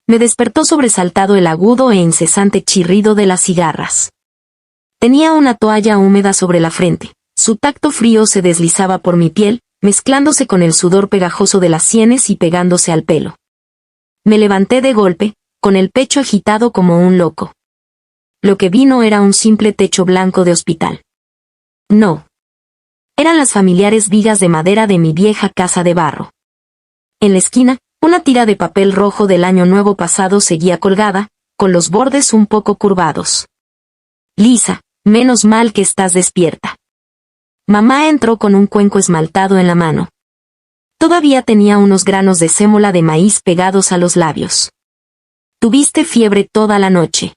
Me despertó sobresaltado el agudo e incesante chirrido de las cigarras. Tenía una toalla húmeda sobre la frente. Su tacto frío se deslizaba por mi piel, mezclándose con el sudor pegajoso de las sienes y pegándose al pelo. Me levanté de golpe, con el pecho agitado como un loco. Lo que vi no era un simple techo blanco de hospital. No. Eran las familiares vigas de madera de mi vieja casa de barro. En la esquina, una tira de papel rojo del año nuevo pasado seguía colgada, con los bordes un poco curvados. Lisa, menos mal que estás despierta. Mamá entró con un cuenco esmaltado en la mano. Todavía tenía unos granos de sémola de maíz pegados a los labios. Tuviste fiebre toda la noche.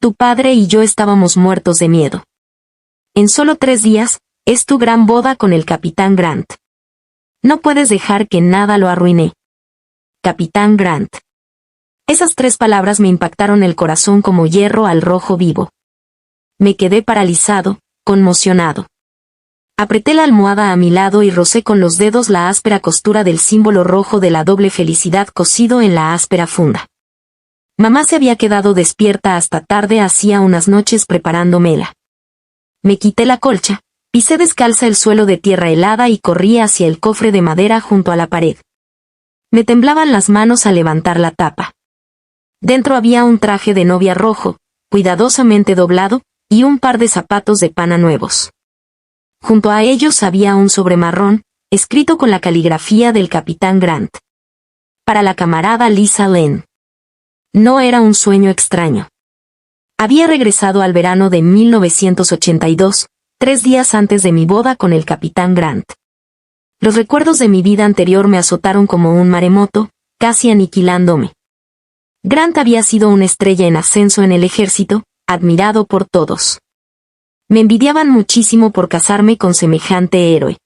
Tu padre y yo estábamos muertos de miedo. En solo 3 días, es tu gran boda con el Capitán Grant. No puedes dejar que nada lo arruine. Capitán Grant. Esas 3 palabras me impactaron el corazón como hierro al rojo vivo. Me quedé paralizado, conmocionado. Apreté la almohada a mi lado y rocé con los dedos la áspera costura del símbolo rojo de la doble felicidad cosido en la áspera funda. Mamá se había quedado despierta hasta tarde hacía unas noches preparándomela. Me quité la colcha, pisé descalza el suelo de tierra helada y corrí hacia el cofre de madera junto a la pared. Me temblaban las manos al levantar la tapa. Dentro había un traje de novia rojo, cuidadosamente doblado, y un par de zapatos de pana nuevos. Junto a ellos había un sobre marrón, escrito con la caligrafía del Capitán Grant. Para la camarada Lisa Lane. No era un sueño extraño. Había regresado al verano de 1982, 3 días antes de mi boda con el Capitán Grant. Los recuerdos de mi vida anterior me azotaron como un maremoto, casi aniquilándome. Grant había sido una estrella en ascenso en el ejército, admirado por todos. Me envidiaban muchísimo por casarme con semejante héroe.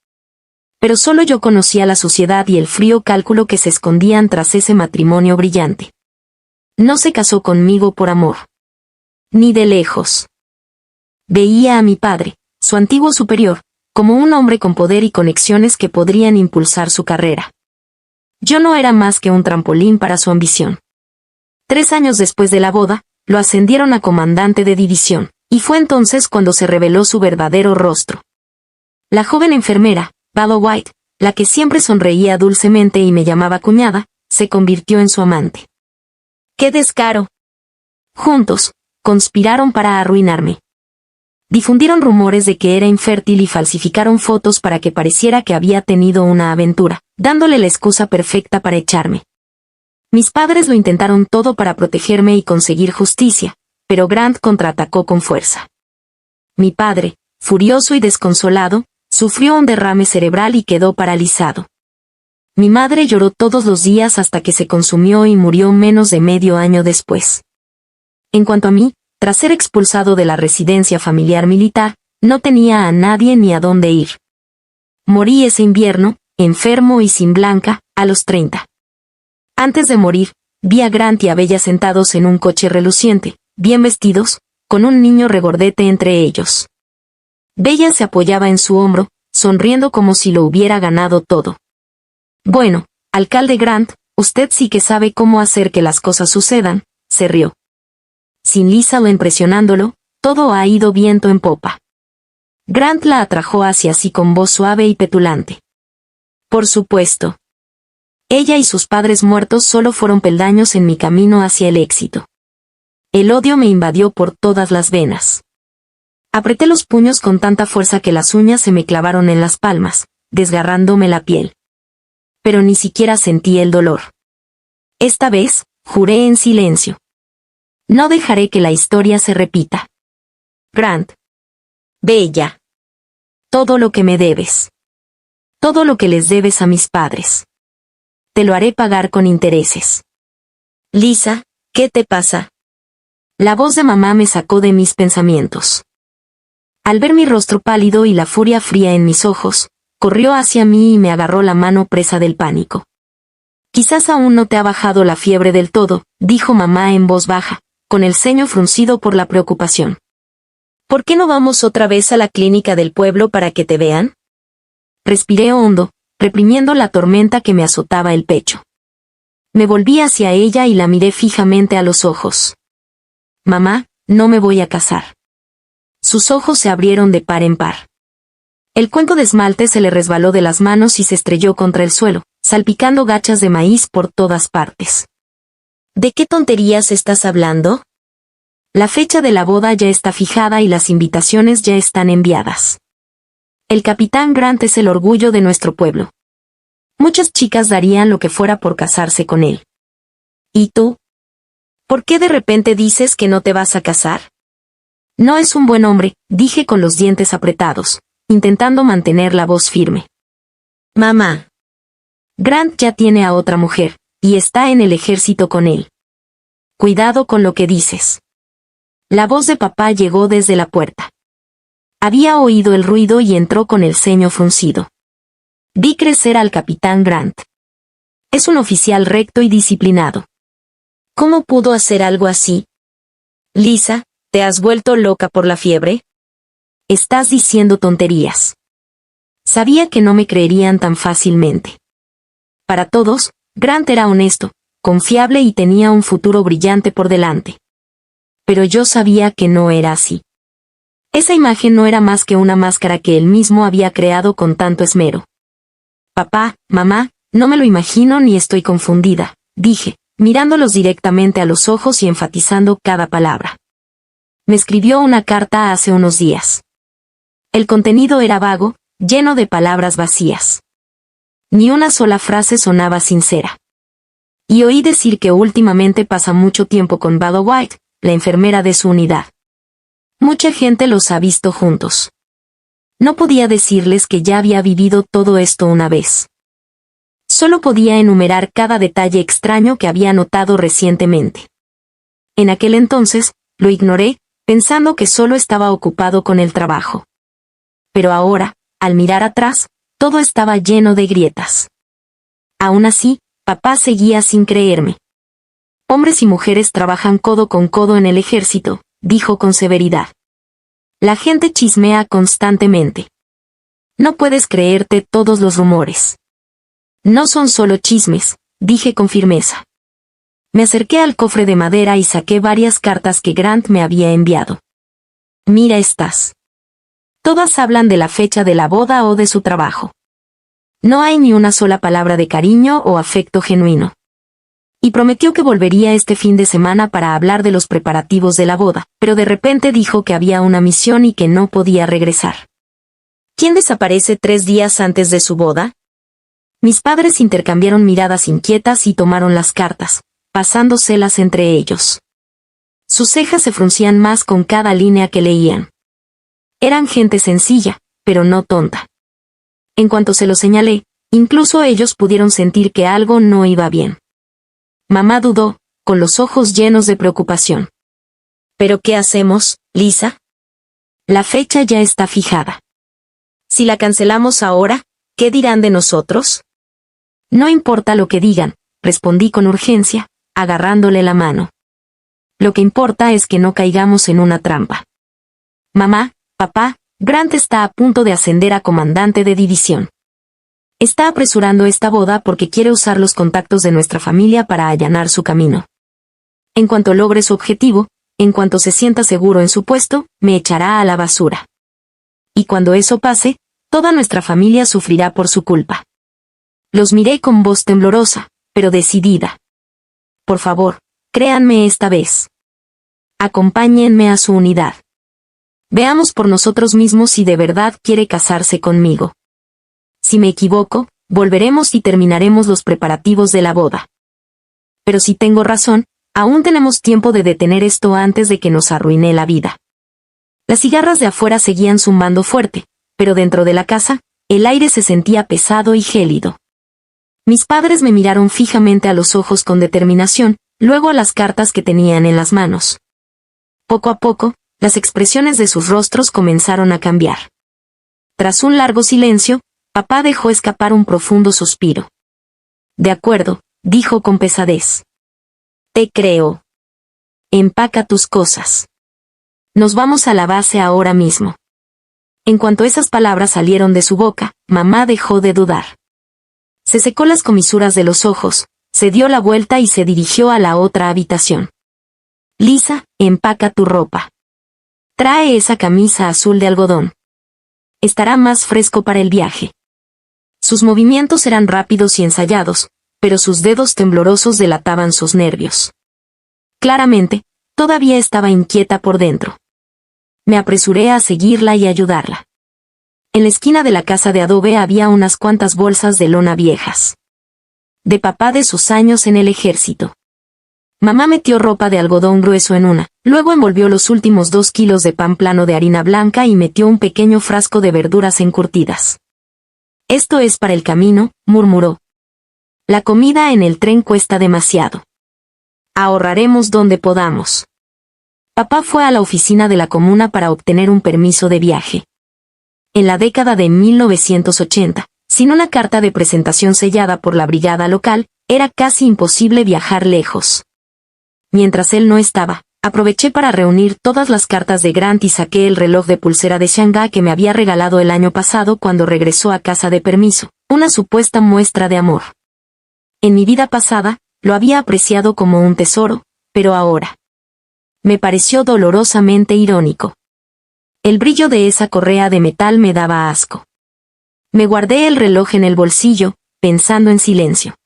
Pero solo yo conocía la suciedad y el frío cálculo que se escondían tras ese matrimonio brillante. No se casó conmigo por amor. Ni de lejos. Veía a mi padre, su antiguo superior, como un hombre con poder y conexiones que podrían impulsar su carrera. Yo no era más que un trampolín para su ambición. 3 años después de la boda, lo ascendieron a comandante de división, y fue entonces cuando se reveló su verdadero rostro. La joven enfermera, Vala White, la que siempre sonreía dulcemente y me llamaba cuñada, se convirtió en su amante. ¡Qué descaro! Juntos, conspiraron para arruinarme. Difundieron rumores de que era infértil y falsificaron fotos para que pareciera que había tenido una aventura, dándole la excusa perfecta para echarme. Mis padres lo intentaron todo para protegerme y conseguir justicia, pero Grant contraatacó con fuerza. Mi padre, furioso y desconsolado, sufrió un derrame cerebral y quedó paralizado. Mi madre lloró todos los días hasta que se consumió y murió menos de medio año después. En cuanto a mí, tras ser expulsado de la residencia familiar militar, no tenía a nadie ni a dónde ir. Morí ese invierno, enfermo y sin blanca, a los 30. Antes de morir, vi a Grant y a Bella sentados en un coche reluciente, bien vestidos, con un niño regordete entre ellos. Bella se apoyaba en su hombro, sonriendo como si lo hubiera ganado todo. Bueno, alcalde Grant, usted sí que sabe cómo hacer que las cosas sucedan, se rió. Sin Lisa Lane presionándolo, todo ha ido viento en popa. Grant la atrajo hacia sí con voz suave y petulante. Por supuesto. Ella y sus padres muertos solo fueron peldaños en mi camino hacia el éxito. El odio me invadió por todas las venas. Apreté los puños con tanta fuerza que las uñas se me clavaron en las palmas, desgarrándome la piel. Pero ni siquiera sentí el dolor. Esta vez, juré en silencio. No dejaré que la historia se repita. Grant. Bella. Todo lo que me debes. Todo lo que les debes a mis padres. Te lo haré pagar con intereses. Lisa, ¿qué te pasa? La voz de mamá me sacó de mis pensamientos. Al ver mi rostro pálido y la furia fría en mis ojos, corrió hacia mí y me agarró la mano presa del pánico. Quizás aún no te ha bajado la fiebre del todo, dijo mamá en voz baja, con el ceño fruncido por la preocupación. ¿Por qué no vamos otra vez a la clínica del pueblo para que te vean? Respiré hondo, reprimiendo la tormenta que me azotaba el pecho. Me volví hacia ella y la miré fijamente a los ojos. Mamá, no me voy a casar. Sus ojos se abrieron de par en par. El cuenco de esmalte se le resbaló de las manos y se estrelló contra el suelo, salpicando gachas de maíz por todas partes. ¿De qué tonterías estás hablando? La fecha de la boda ya está fijada y las invitaciones ya están enviadas. El capitán Grant es el orgullo de nuestro pueblo. Muchas chicas darían lo que fuera por casarse con él. ¿Y tú? ¿Por qué de repente dices que no te vas a casar? No es un buen hombre, dije con los dientes apretados, intentando mantener la voz firme. Mamá. Grant ya tiene a otra mujer, y está en el ejército con él. Cuidado con lo que dices. La voz de papá llegó desde la puerta. Había oído el ruido y entró con el ceño fruncido. Vi crecer al capitán Grant. Es un oficial recto y disciplinado. ¿Cómo pudo hacer algo así? Lisa, ¿te has vuelto loca por la fiebre? Estás diciendo tonterías. Sabía que no me creerían tan fácilmente. Para todos, Grant era honesto, confiable y tenía un futuro brillante por delante. Pero yo sabía que no era así. Esa imagen no era más que una máscara que él mismo había creado con tanto esmero. Papá, mamá, no me lo imagino ni estoy confundida, dije, mirándolos directamente a los ojos y enfatizando cada palabra. Me escribió una carta hace unos días. El contenido era vago, lleno de palabras vacías. Ni una sola frase sonaba sincera. Y oí decir que últimamente pasa mucho tiempo con Vada White, la enfermera de su unidad. Mucha gente los ha visto juntos. No podía decirles que ya había vivido todo esto una vez. Solo podía enumerar cada detalle extraño que había notado recientemente. En aquel entonces, lo ignoré, pensando que solo estaba ocupado con el trabajo. Pero ahora, al mirar atrás, todo estaba lleno de grietas. Aún así, papá seguía sin creerme. Hombres y mujeres trabajan codo con codo en el ejército, dijo con severidad. La gente chismea constantemente. No puedes creerte todos los rumores. No son solo chismes, dije con firmeza. Me acerqué al cofre de madera y saqué varias cartas que Grant me había enviado. Mira estas. Todas hablan de la fecha de la boda o de su trabajo. No hay ni una sola palabra de cariño o afecto genuino. Y prometió que volvería este fin de semana para hablar de los preparativos de la boda, pero de repente dijo que había una misión y que no podía regresar. ¿Quién desaparece 3 días antes de su boda? Mis padres intercambiaron miradas inquietas y tomaron las cartas, pasándoselas entre ellos. Sus cejas se fruncían más con cada línea que leían. Eran gente sencilla, pero no tonta. En cuanto se lo señalé, incluso ellos pudieron sentir que algo no iba bien. Mamá dudó, con los ojos llenos de preocupación. ¿Pero qué hacemos, Lisa? La fecha ya está fijada. Si la cancelamos ahora, ¿qué dirán de nosotros? No importa lo que digan, respondí con urgencia, agarrándole la mano. Lo que importa es que no caigamos en una trampa. Mamá, papá, Grant está a punto de ascender a comandante de división. Está apresurando esta boda porque quiere usar los contactos de nuestra familia para allanar su camino. En cuanto logre su objetivo, en cuanto se sienta seguro en su puesto, me echará a la basura. Y cuando eso pase, toda nuestra familia sufrirá por su culpa. Los miré con voz temblorosa, pero decidida. Por favor, créanme esta vez. Acompáñenme a su unidad. Veamos por nosotros mismos si de verdad quiere casarse conmigo. Si me equivoco, volveremos y terminaremos los preparativos de la boda. Pero si tengo razón, aún tenemos tiempo de detener esto antes de que nos arruine la vida. Las cigarras de afuera seguían zumbando fuerte, pero dentro de la casa, el aire se sentía pesado y gélido. Mis padres me miraron fijamente a los ojos con determinación, luego a las cartas que tenían en las manos. Poco a poco, las expresiones de sus rostros comenzaron a cambiar. Tras un largo silencio, papá dejó escapar un profundo suspiro. De acuerdo, dijo con pesadez. Te creo. Empaca tus cosas. Nos vamos a la base ahora mismo. En cuanto esas palabras salieron de su boca, mamá dejó de dudar. Se secó las comisuras de los ojos, se dio la vuelta y se dirigió a la otra habitación. Lisa, empaca tu ropa. Trae esa camisa azul de algodón. Estará más fresco para el viaje. Sus movimientos eran rápidos y ensayados, pero sus dedos temblorosos delataban sus nervios. Claramente, todavía estaba inquieta por dentro. Me apresuré a seguirla y ayudarla. En la esquina de la casa de adobe había unas cuantas bolsas de lona viejas. De papá de sus años en el ejército. Mamá metió ropa de algodón grueso en una, luego envolvió los últimos 2 kilos de pan plano de harina blanca y metió un pequeño frasco de verduras encurtidas. Esto es para el camino, murmuró. La comida en el tren cuesta demasiado. Ahorraremos donde podamos. Papá fue a la oficina de la comuna para obtener un permiso de viaje. En la década de 1980, sin una carta de presentación sellada por la brigada local, era casi imposible viajar lejos. Mientras él no estaba, aproveché para reunir todas las cartas de Grant y saqué el reloj de pulsera de Shanghái que me había regalado el año pasado cuando regresó a casa de permiso, una supuesta muestra de amor. En mi vida pasada, lo había apreciado como un tesoro, pero ahora me pareció dolorosamente irónico. El brillo de esa correa de metal me daba asco. Me guardé el reloj en el bolsillo, pensando en silencio.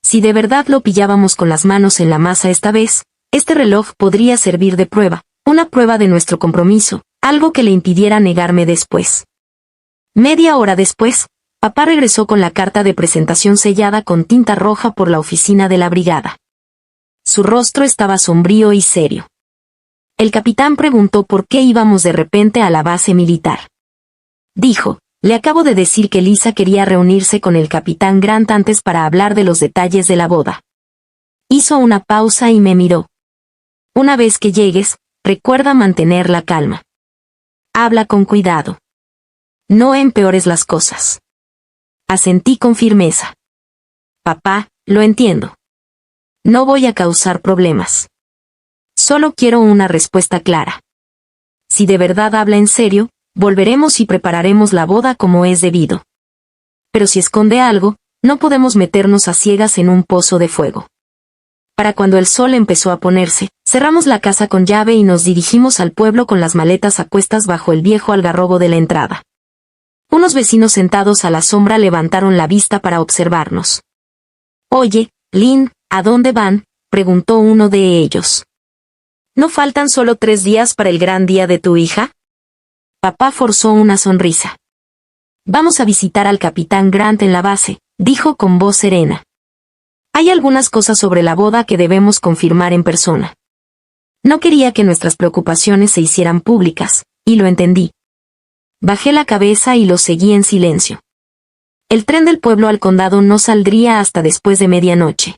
Si de verdad lo pillábamos con las manos en la masa esta vez, este reloj podría servir de prueba, una prueba de nuestro compromiso, algo que le impidiera negarme después. Media hora después, papá regresó con la carta de presentación sellada con tinta roja por la oficina de la brigada. Su rostro estaba sombrío y serio. El capitán preguntó por qué íbamos de repente a la base militar. Dijo, le acabo de decir que Lisa quería reunirse con el capitán Grant antes para hablar de los detalles de la boda. Hizo una pausa y me miró. Una vez que llegues, recuerda mantener la calma. Habla con cuidado. No empeores las cosas. Asentí con firmeza. Papá, lo entiendo. No voy a causar problemas. Solo quiero una respuesta clara. Si de verdad habla en serio, volveremos y prepararemos la boda como es debido. Pero si esconde algo, no podemos meternos a ciegas en un pozo de fuego. Para cuando el sol empezó a ponerse, cerramos la casa con llave y nos dirigimos al pueblo con las maletas a cuestas bajo el viejo algarrobo de la entrada. Unos vecinos sentados a la sombra levantaron la vista para observarnos. Oye, Lynn, ¿a dónde van?, preguntó uno de ellos. ¿No faltan solo 3 días para el gran día de tu hija? Papá forzó una sonrisa. Vamos a visitar al capitán Grant en la base, dijo con voz serena. Hay algunas cosas sobre la boda que debemos confirmar en persona. No quería que nuestras preocupaciones se hicieran públicas, y lo entendí. Bajé la cabeza y lo seguí en silencio. El tren del pueblo al condado no saldría hasta después de medianoche.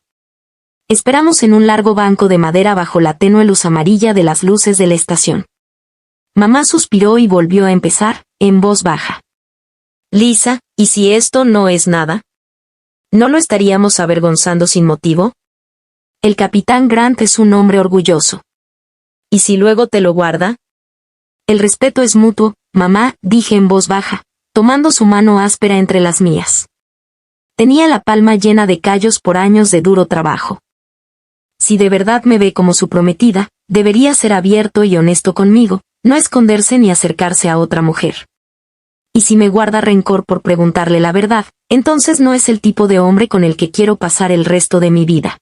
Esperamos en un largo banco de madera bajo la tenue luz amarilla de las luces de la estación. Mamá suspiró y volvió a empezar, en voz baja. Lisa, ¿y si esto no es nada? ¿No lo estaríamos avergonzando sin motivo? El capitán Grant es un hombre orgulloso. ¿Y si luego te lo guarda? El respeto es mutuo, mamá, dije en voz baja, tomando su mano áspera entre las mías. Tenía la palma llena de callos por años de duro trabajo. Si de verdad me ve como su prometida, debería ser abierto y honesto conmigo, no esconderse ni acercarse a otra mujer. Y si me guarda rencor por preguntarle la verdad, entonces no es el tipo de hombre con el que quiero pasar el resto de mi vida.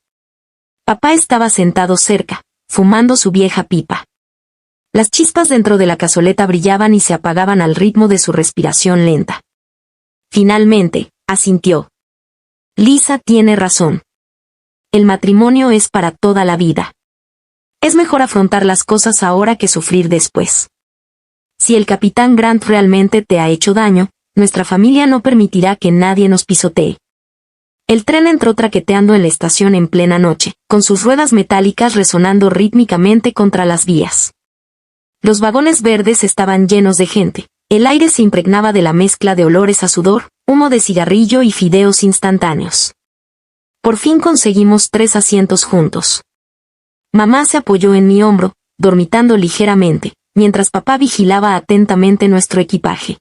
Papá estaba sentado cerca, fumando su vieja pipa. Las chispas dentro de la cazoleta brillaban y se apagaban al ritmo de su respiración lenta. Finalmente, asintió. Lisa tiene razón. El matrimonio es para toda la vida. Es mejor afrontar las cosas ahora que sufrir después. Si el capitán Grant realmente te ha hecho daño, nuestra familia no permitirá que nadie nos pisotee. El tren entró traqueteando en la estación en plena noche, con sus ruedas metálicas resonando rítmicamente contra las vías. Los vagones verdes estaban llenos de gente, el aire se impregnaba de la mezcla de olores a sudor, humo de cigarrillo y fideos instantáneos. Por fin conseguimos 3 asientos juntos. Mamá se apoyó en mi hombro, dormitando ligeramente, mientras papá vigilaba atentamente nuestro equipaje.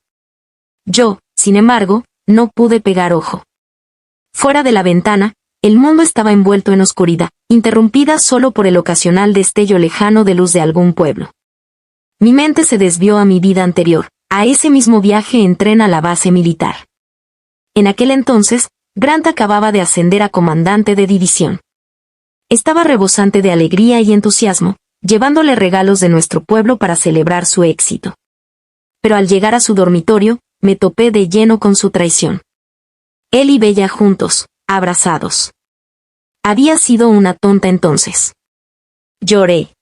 Yo, sin embargo, no pude pegar ojo. Fuera de la ventana, El mundo estaba envuelto en oscuridad, interrumpida solo por el ocasional destello lejano de luz de algún pueblo. Mi mente se desvió a mi vida anterior, a ese mismo viaje en tren a la base militar. En aquel entonces, Grant acababa de ascender a comandante de división. Estaba rebosante de alegría y entusiasmo, llevándole regalos de nuestro pueblo para celebrar su éxito. Pero al llegar a su dormitorio, me topé de lleno con su traición. Él y Bella juntos, abrazados. Había sido una tonta entonces. Lloré.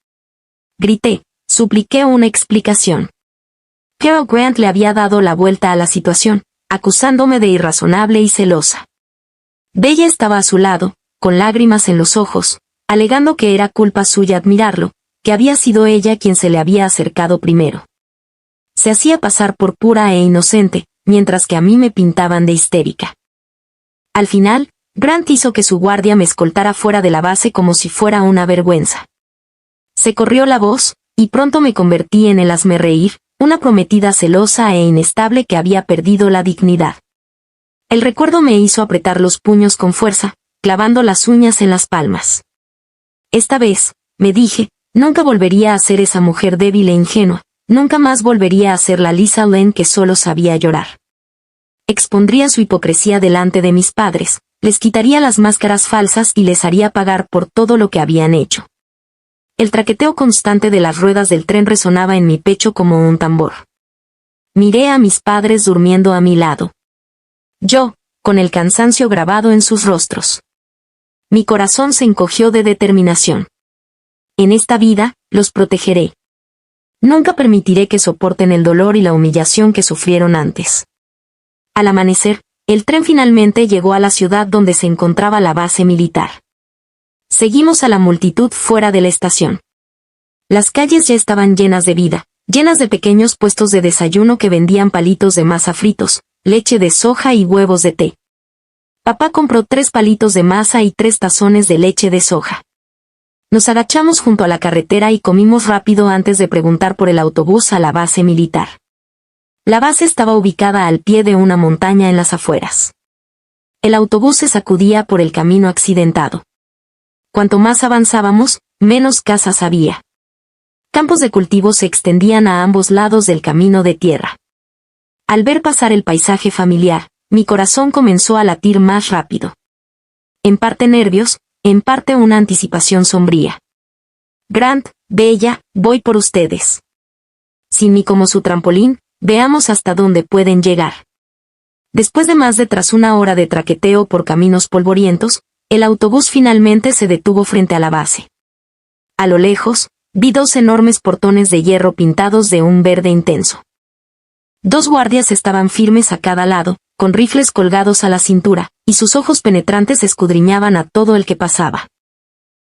Grité, supliqué una explicación. Pero Grant le había dado la vuelta a la situación, acusándome de irrazonable y celosa. Bella estaba a su lado, con lágrimas en los ojos, alegando que era culpa suya admirarlo, que había sido ella quien se le había acercado primero. Se hacía pasar por pura e inocente, mientras que a mí me pintaban de histérica. Al final, Grant hizo que su guardia me escoltara fuera de la base como si fuera una vergüenza. Se corrió la voz, y pronto me convertí en el hazmerreír, una prometida celosa e inestable que había perdido la dignidad. El recuerdo me hizo apretar los puños con fuerza, clavando las uñas en las palmas. Esta vez, me dije, nunca volvería a ser esa mujer débil e ingenua, nunca más volvería a ser la Lisa Lane que solo sabía llorar. Expondría su hipocresía delante de mis padres, les quitaría las máscaras falsas y les haría pagar por todo lo que habían hecho. El traqueteo constante de las ruedas del tren resonaba en mi pecho como un tambor. Miré a mis padres durmiendo a mi lado. Yo, con el cansancio grabado en sus rostros. Mi corazón se encogió de determinación. En esta vida, los protegeré. Nunca permitiré que soporten el dolor y la humillación que sufrieron antes. Al amanecer, el tren finalmente llegó a la ciudad donde se encontraba la base militar. Seguimos a la multitud fuera de la estación. Las calles ya estaban llenas de vida, llenas de pequeños puestos de desayuno que vendían palitos de masa fritos, leche de soja y huevos de té. Papá compró 3 palitos de masa y 3 tazones de leche de soja. Nos agachamos junto a la carretera y comimos rápido antes de preguntar por el autobús a la base militar. La base estaba ubicada al pie de una montaña en las afueras. El autobús se sacudía por el camino accidentado. Cuanto más avanzábamos, menos casas había. Campos de cultivo se extendían a ambos lados del camino de tierra. Al ver pasar el paisaje familiar, mi corazón comenzó a latir más rápido. En parte nervios, en parte una anticipación sombría. Grant, Bella, voy por ustedes. Sin mí como su trampolín, veamos hasta dónde pueden llegar. Después de más de tras una hora de traqueteo por caminos polvorientos, el autobús finalmente se detuvo frente a la base. A lo lejos, vi 2 enormes portones de hierro pintados de un verde intenso. 2 guardias estaban firmes a cada lado, con rifles colgados a la cintura, y sus ojos penetrantes escudriñaban a todo el que pasaba.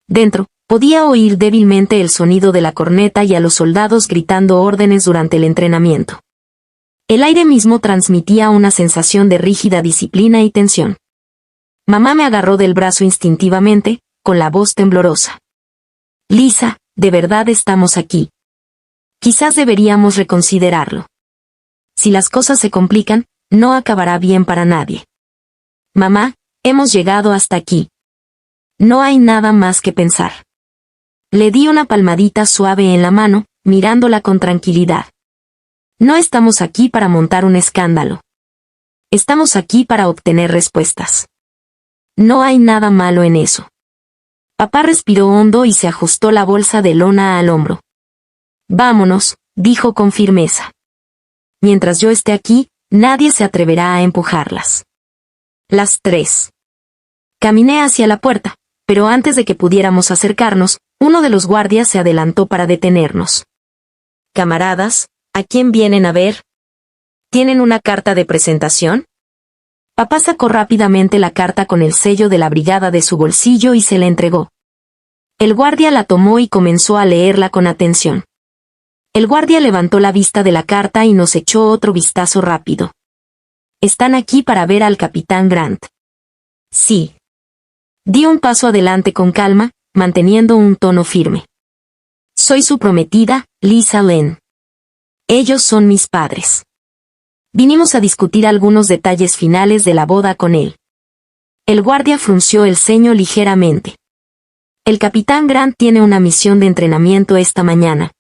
Dentro, podía oír débilmente el sonido de la corneta y a los soldados gritando órdenes durante el entrenamiento. El aire mismo transmitía una sensación de rígida disciplina y tensión. Mamá me agarró del brazo instintivamente, con la voz temblorosa. Lisa, de verdad estamos aquí. Quizás deberíamos reconsiderarlo. Si las cosas se complican, no acabará bien para nadie. Mamá, hemos llegado hasta aquí. No hay nada más que pensar. Le di una palmadita suave en la mano, mirándola con tranquilidad. No estamos aquí para montar un escándalo. Estamos aquí para obtener respuestas. No hay nada malo en eso. Papá respiró hondo y se ajustó la bolsa de lona al hombro. Vámonos, dijo con firmeza. Mientras yo esté aquí, nadie se atreverá a empujarlas. Las 3. Caminé hacia la puerta, pero antes de que pudiéramos acercarnos, uno de los guardias se adelantó para detenernos. Camaradas, ¿a quién vienen a ver? ¿Tienen una carta de presentación? Papá sacó rápidamente la carta con el sello de la brigada de su bolsillo y se la entregó. El guardia la tomó y comenzó a leerla con atención. El guardia levantó la vista de la carta y nos echó otro vistazo rápido. Están aquí para ver al capitán Grant. Sí. Di un paso adelante con calma, manteniendo un tono firme. Soy su prometida, Lisa Lane. Ellos son mis padres. Vinimos a discutir algunos detalles finales de la boda con él. El guardia frunció el ceño ligeramente. El capitán Grant tiene una misión de entrenamiento esta mañana.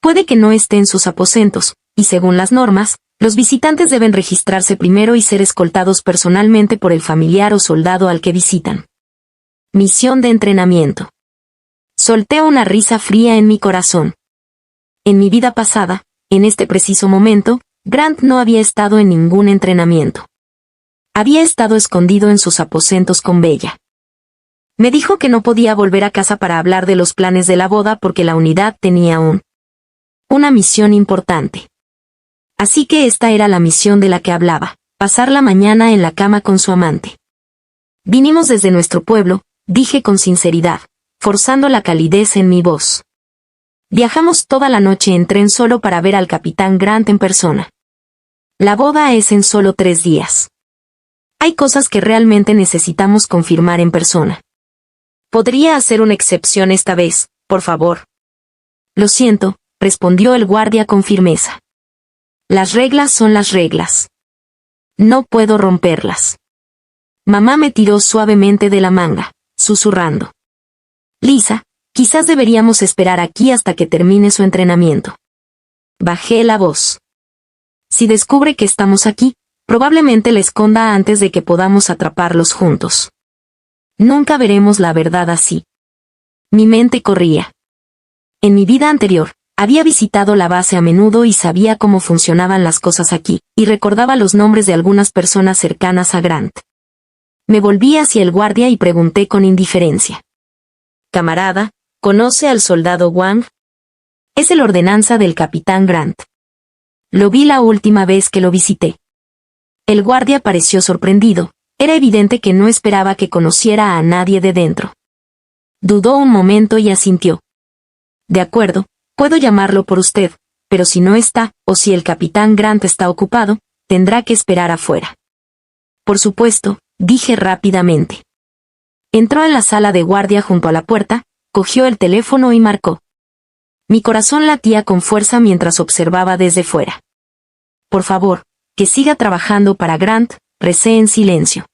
Puede que no esté en sus aposentos, y según las normas, los visitantes deben registrarse primero y ser escoltados personalmente por el familiar o soldado al que visitan. Misión de entrenamiento. Solté una risa fría en mi corazón. En mi vida pasada, en este preciso momento, Grant no había estado en ningún entrenamiento. Había estado escondido en sus aposentos con Bella. Me dijo que no podía volver a casa para hablar de los planes de la boda porque la unidad tenía una misión importante. Así que esta era la misión de la que hablaba, pasar la mañana en la cama con su amante. Vinimos desde nuestro pueblo, dije con sinceridad, forzando la calidez en mi voz. Viajamos toda la noche en tren solo para ver al capitán Grant en persona. La boda es en solo 3 días. Hay cosas que realmente necesitamos confirmar en persona. ¿Podría hacer una excepción esta vez, por favor? Lo siento, respondió el guardia con firmeza. Las reglas son las reglas. No puedo romperlas. Mamá me tiró suavemente de la manga, susurrando. Lisa, quizás deberíamos esperar aquí hasta que termine su entrenamiento. Bajé la voz. Si descubre que estamos aquí, probablemente la esconda antes de que podamos atraparlos juntos. Nunca veremos la verdad así. Mi mente corría. En mi vida anterior, había visitado la base a menudo y sabía cómo funcionaban las cosas aquí, y recordaba los nombres de algunas personas cercanas a Grant. Me volví hacia el guardia y pregunté con indiferencia. Camarada, ¿conoce al soldado Wang? Es el ordenanza del capitán Grant. Lo vi la última vez que lo visité. El guardia pareció sorprendido. Era evidente que no esperaba que conociera a nadie de dentro. Dudó un momento y asintió. De acuerdo, puedo llamarlo por usted, pero si no está, o si el capitán Grant está ocupado, tendrá que esperar afuera. Por supuesto, dije rápidamente. Entró en la sala de guardia junto a la puerta, cogió el teléfono y marcó. Mi corazón latía con fuerza mientras observaba desde fuera. Por favor, que siga trabajando para Grant, recé en silencio.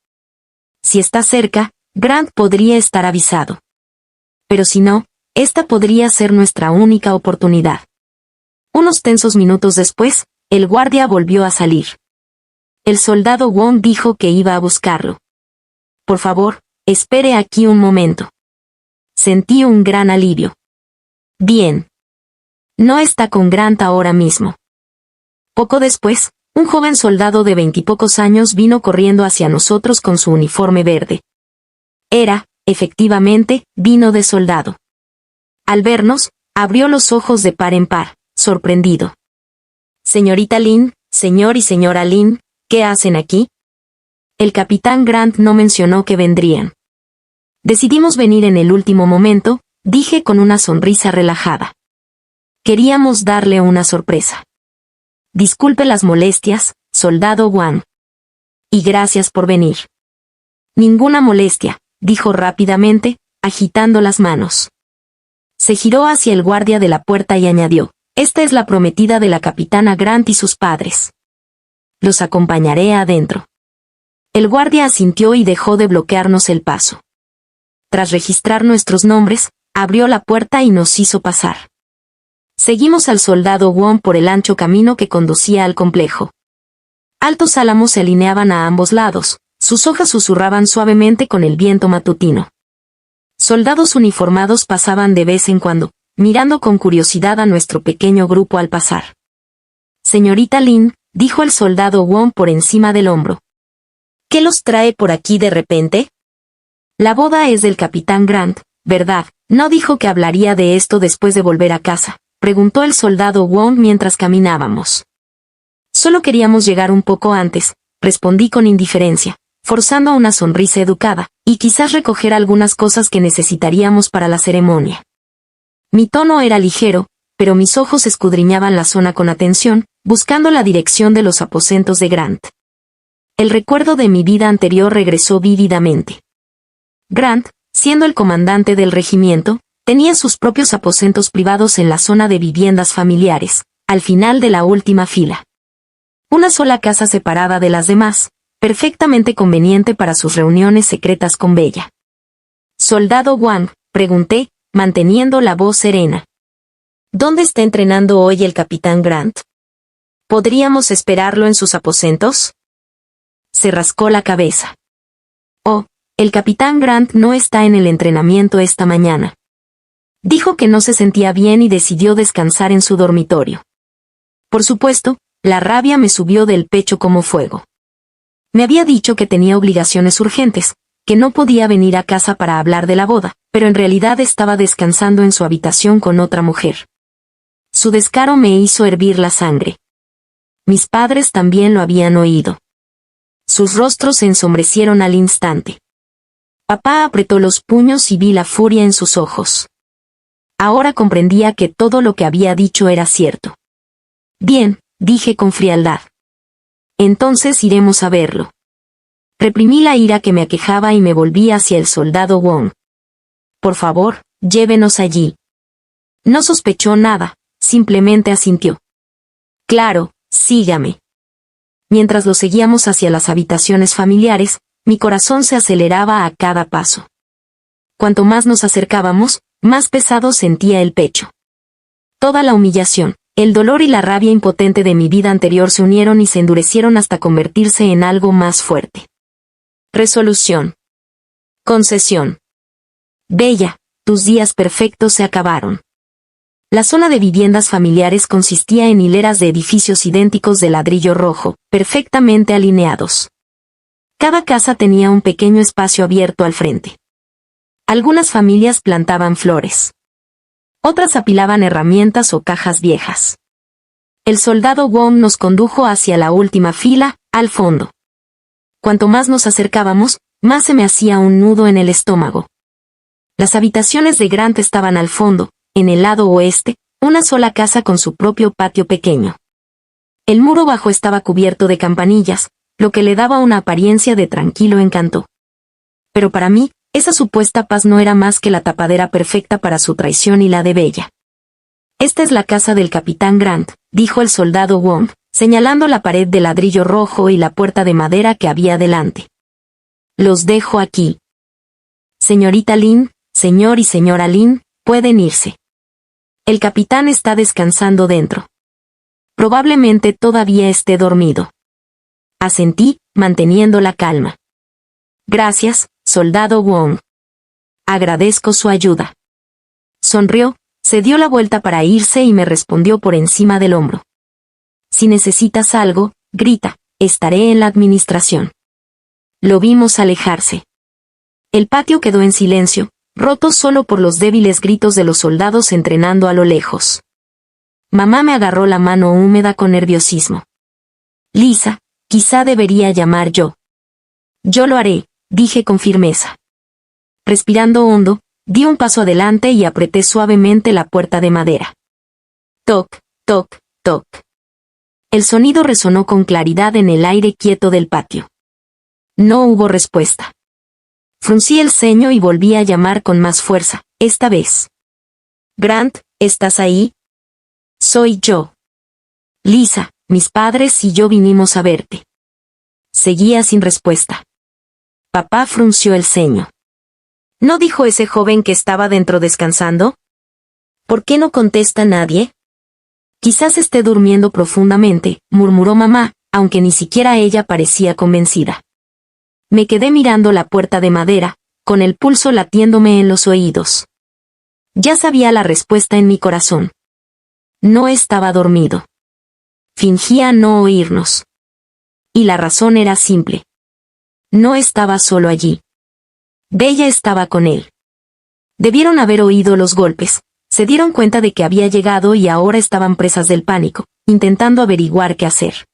Si está cerca, Grant podría estar avisado. Pero si no, esta podría ser nuestra única oportunidad. Unos tensos minutos después, el guardia volvió a salir. El soldado Wong dijo que iba a buscarlo. Por favor, espere aquí un momento. Sentí un gran alivio. Bien. No está con Grant ahora mismo. Poco después, un joven soldado de 20 y pocos años vino corriendo hacia nosotros con su uniforme verde. Era, efectivamente, vino de soldado. Al vernos, abrió los ojos de par en par, sorprendido. Señorita Lin, señor y señora Lin, ¿qué hacen aquí? El capitán Grant no mencionó que vendrían. Decidimos venir en el último momento, dije con una sonrisa relajada. Queríamos darle una sorpresa. Disculpe las molestias, soldado Wang. Y gracias por venir. Ninguna molestia, dijo rápidamente, agitando las manos. Se giró hacia el guardia de la puerta y añadió, esta es la prometida de la capitana Grant y sus padres. Los acompañaré adentro. El guardia asintió y dejó de bloquearnos el paso. Tras registrar nuestros nombres, abrió la puerta y nos hizo pasar. Seguimos al soldado Wong por el ancho camino que conducía al complejo. Altos álamos se alineaban a ambos lados, sus hojas susurraban suavemente con el viento matutino. Soldados uniformados pasaban de vez en cuando, mirando con curiosidad a nuestro pequeño grupo al pasar. Señorita Lin, dijo el soldado Wong por encima del hombro. ¿Qué los trae por aquí de repente? La boda es del capitán Grant, ¿verdad? ¿No dijo que hablaría de esto después de volver a casa?, preguntó el soldado Wong mientras caminábamos. Solo queríamos llegar un poco antes, respondí con indiferencia, forzando una sonrisa educada, y quizás recoger algunas cosas que necesitaríamos para la ceremonia. Mi tono era ligero, pero mis ojos escudriñaban la zona con atención, buscando la dirección de los aposentos de Grant. El recuerdo de mi vida anterior regresó vívidamente. Grant, siendo el comandante del regimiento, tenía sus propios aposentos privados en la zona de viviendas familiares, al final de la última fila. Una sola casa separada de las demás, perfectamente conveniente para sus reuniones secretas con Bella. «Soldado Wang», pregunté, manteniendo la voz serena. «¿Dónde está entrenando hoy el capitán Grant? ¿Podríamos esperarlo en sus aposentos?» Se rascó la cabeza. «Oh, el capitán Grant no está en el entrenamiento esta mañana. Dijo que no se sentía bien y decidió descansar en su dormitorio». Por supuesto, la rabia me subió del pecho como fuego. Me había dicho que tenía obligaciones urgentes, que no podía venir a casa para hablar de la boda, pero en realidad estaba descansando en su habitación con otra mujer. Su descaro me hizo hervir la sangre. Mis padres también lo habían oído. Sus rostros se ensombrecieron al instante. Papá apretó los puños y vi la furia en sus ojos. Ahora comprendía que todo lo que había dicho era cierto. «Bien», dije con frialdad. «Entonces iremos a verlo». Reprimí la ira que me aquejaba y me volví hacia el soldado Wong. «Por favor, llévenos allí». No sospechó nada, simplemente asintió. «Claro, sígame». Mientras lo seguíamos hacia las habitaciones familiares, mi corazón se aceleraba a cada paso. Cuanto más nos acercábamos, más pesado sentía el pecho. Toda la humillación, el dolor y la rabia impotente de mi vida anterior se unieron y se endurecieron hasta convertirse en algo más fuerte. Resolución. Concesión. Bella, tus días perfectos se acabaron. La zona de viviendas familiares consistía en hileras de edificios idénticos de ladrillo rojo, perfectamente alineados. Cada casa tenía un pequeño espacio abierto al frente. Algunas familias plantaban flores. Otras apilaban herramientas o cajas viejas. El soldado Wong nos condujo hacia la última fila, al fondo. Cuanto más nos acercábamos, más se me hacía un nudo en el estómago. Las habitaciones de Grant estaban al fondo, en el lado oeste, una sola casa con su propio patio pequeño. El muro bajo estaba cubierto de campanillas, lo que le daba una apariencia de tranquilo encanto. Pero para mí, esa supuesta paz no era más que la tapadera perfecta para su traición y la de Bella. «Esta es la casa del capitán Grant», dijo el soldado Wong, señalando la pared de ladrillo rojo y la puerta de madera que había delante. «Los dejo aquí. Señorita Lin, señor y señora Lin, pueden irse. El capitán está descansando dentro. Probablemente todavía esté dormido». Asentí, manteniendo la calma. «Gracias, soldado Wong. Agradezco su ayuda». Sonrió, se dio la vuelta para irse y me respondió por encima del hombro. «Si necesitas algo, grita, estaré en la administración». Lo vimos alejarse. El patio quedó en silencio, roto solo por los débiles gritos de los soldados entrenando a lo lejos. Mamá me agarró la mano húmeda con nerviosismo. «Lisa, quizá debería llamar yo». «Yo lo haré», dije con firmeza. Respirando hondo, di un paso adelante y apreté suavemente la puerta de madera. Toc, toc, toc. El sonido resonó con claridad en el aire quieto del patio. No hubo respuesta. Fruncí el ceño y volví a llamar con más fuerza, esta vez. «Grant, ¿estás ahí?» «Soy yo. Lisa, mis padres y yo vinimos a verte». Seguía sin respuesta. Papá frunció el ceño. ¿No dijo ese joven que estaba dentro descansando? ¿Por qué no contesta nadie? Quizás esté durmiendo profundamente, murmuró mamá, aunque ni siquiera ella parecía convencida. Me quedé mirando la puerta de madera, con el pulso latiéndome en los oídos. Ya sabía la respuesta en mi corazón. No estaba dormido. Fingía no oírnos. Y la razón era simple. No estaba solo allí. Bella estaba con él. Debieron haber oído los golpes, se dieron cuenta de que había llegado y ahora estaban presas del pánico, intentando averiguar qué hacer.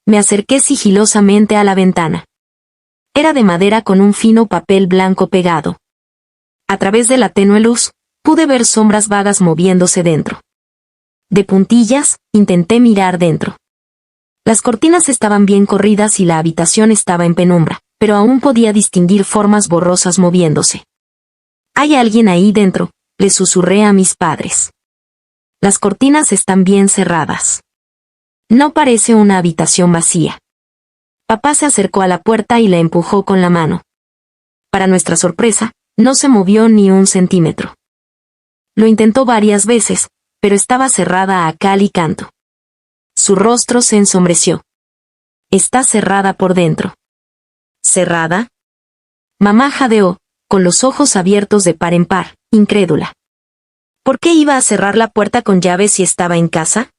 Me acerqué sigilosamente a la ventana. Era de madera con un fino papel blanco pegado. A través de la tenue luz, pude ver sombras vagas moviéndose dentro. De puntillas, intenté mirar dentro. Las cortinas estaban bien corridas y la habitación estaba en penumbra, pero aún podía distinguir formas borrosas moviéndose. «Hay alguien ahí dentro», le susurré a mis padres. «Las cortinas están bien cerradas. No parece una habitación vacía». Papá se acercó a la puerta y la empujó con la mano. Para nuestra sorpresa, no se movió ni un centímetro. Lo intentó varias veces, pero estaba cerrada a cal y canto. Su rostro se ensombreció. Está cerrada por dentro. ¿Cerrada? Mamá jadeó, con los ojos abiertos de par en par, incrédula. ¿Por qué iba a cerrar la puerta con llave si estaba en casa?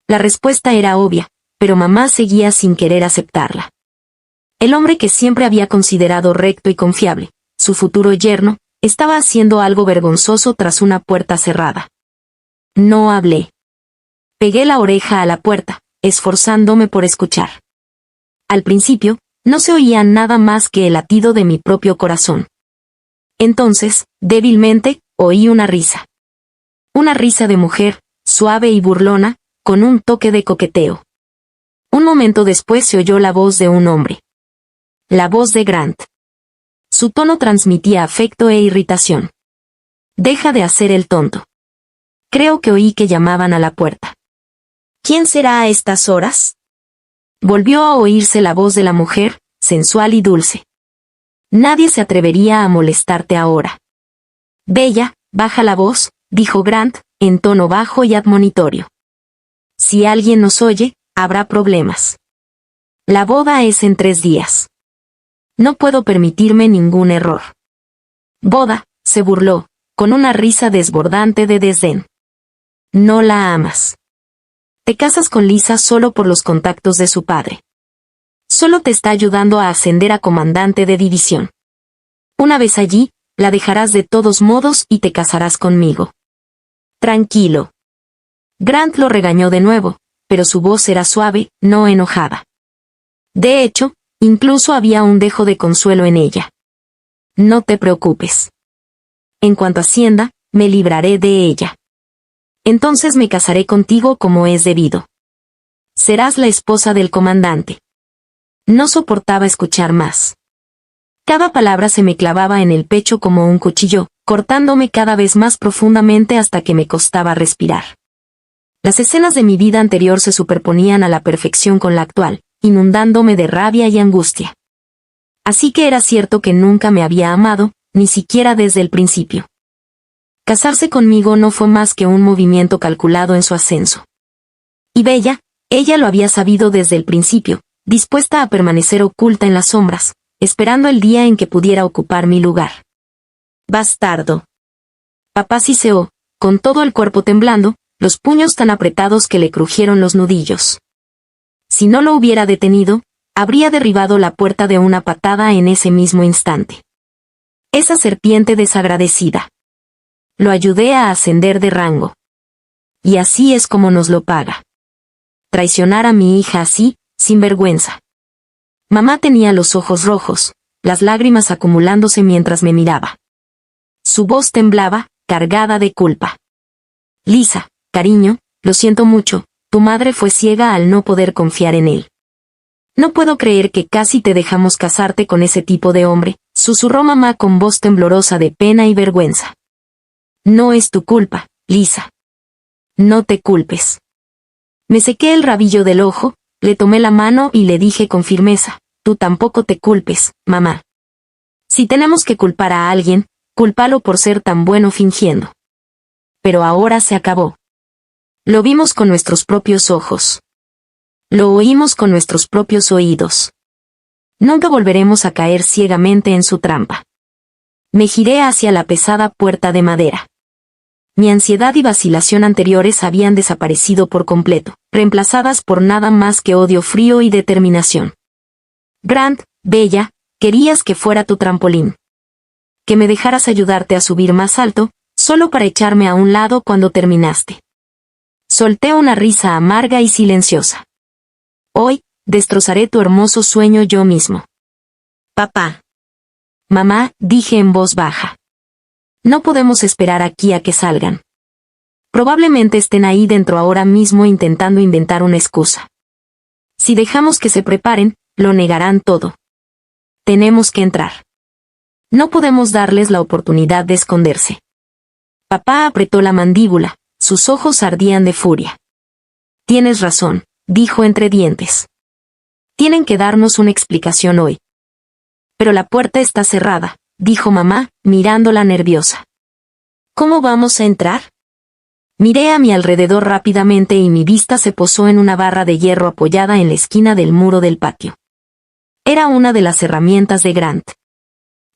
La respuesta era obvia, pero mamá seguía sin querer aceptarla. El hombre que siempre había considerado recto y confiable, su futuro yerno, estaba haciendo algo vergonzoso tras una puerta cerrada. No hablé. Pegué la oreja a la puerta, esforzándome por escuchar. Al principio, no se oía nada más que el latido de mi propio corazón. Entonces, débilmente, oí una risa. Una risa de mujer, suave y burlona, con un toque de coqueteo. Un momento después se oyó la voz de un hombre. La voz de Grant. Su tono transmitía afecto e irritación. Deja de hacer el tonto. Creo que oí que llamaban a la puerta. ¿Quién será a estas horas? Volvió a oírse la voz de la mujer, sensual y dulce. Nadie se atrevería a molestarte ahora. Bella, baja la voz, dijo Grant, en tono bajo y admonitorio. Si alguien nos oye, habrá problemas. La boda es en 3 días. No puedo permitirme ningún error. Boda, se burló, con una risa desbordante de desdén. No la amas. Te casas con Lisa solo por los contactos de su padre. Solo te está ayudando a ascender a comandante de división. Una vez allí, la dejarás de todos modos y te casarás conmigo. Tranquilo. Grant lo regañó de nuevo, pero su voz era suave, no enojada. De hecho, incluso había un dejo de consuelo en ella. No te preocupes. En cuanto a Hacienda, me libraré de ella. Entonces me casaré contigo como es debido. Serás la esposa del comandante. No soportaba escuchar más. Cada palabra se me clavaba en el pecho como un cuchillo, cortándome cada vez más profundamente hasta que me costaba respirar. Las escenas de mi vida anterior se superponían a la perfección con la actual, inundándome de rabia y angustia. Así que era cierto que nunca me había amado, ni siquiera desde el principio. Casarse conmigo no fue más que un movimiento calculado en su ascenso. Y Bella, ella lo había sabido desde el principio, dispuesta a permanecer oculta en las sombras, esperando el día en que pudiera ocupar mi lugar. Bastardo. Papá siseó, con todo el cuerpo temblando, los puños tan apretados que le crujieron los nudillos. Si no lo hubiera detenido, habría derribado la puerta de una patada en ese mismo instante. Esa serpiente desagradecida. Lo ayudé a ascender de rango. Y así es como nos lo paga. Traicionar a mi hija así, sin vergüenza. Mamá tenía los ojos rojos, las lágrimas acumulándose mientras me miraba. Su voz temblaba, cargada de culpa. Lisa, cariño, lo siento mucho, tu madre fue ciega al no poder confiar en él. No puedo creer que casi te dejamos casarte con ese tipo de hombre, susurró mamá con voz temblorosa de pena y vergüenza. No es tu culpa, Lisa. No te culpes. Me sequé el rabillo del ojo, le tomé la mano y le dije con firmeza, tú tampoco te culpes, mamá. Si tenemos que culpar a alguien, cúlpalo por ser tan bueno fingiendo. Pero ahora se acabó. Lo vimos con nuestros propios ojos. Lo oímos con nuestros propios oídos. Nunca volveremos a caer ciegamente en su trampa. Me giré hacia la pesada puerta de madera. Mi ansiedad y vacilación anteriores habían desaparecido por completo, reemplazadas por nada más que odio frío y determinación. Grant, Bella, querías que fuera tu trampolín. Que me dejaras ayudarte a subir más alto, solo para echarme a un lado cuando terminaste. Solté una risa amarga y silenciosa. Hoy, destrozaré tu hermoso sueño yo mismo. Papá. Mamá, dije en voz baja. No podemos esperar aquí a que salgan. Probablemente estén ahí dentro ahora mismo intentando inventar una excusa. Si dejamos que se preparen, lo negarán todo. Tenemos que entrar. No podemos darles la oportunidad de esconderse. Papá apretó la mandíbula, sus ojos ardían de furia. Tienes razón, dijo entre dientes. Tienen que darnos una explicación hoy. Pero la puerta está cerrada, dijo mamá, mirándola nerviosa. ¿Cómo vamos a entrar? Miré a mi alrededor rápidamente y mi vista se posó en una barra de hierro apoyada en la esquina del muro del patio. Era una de las herramientas de Grant.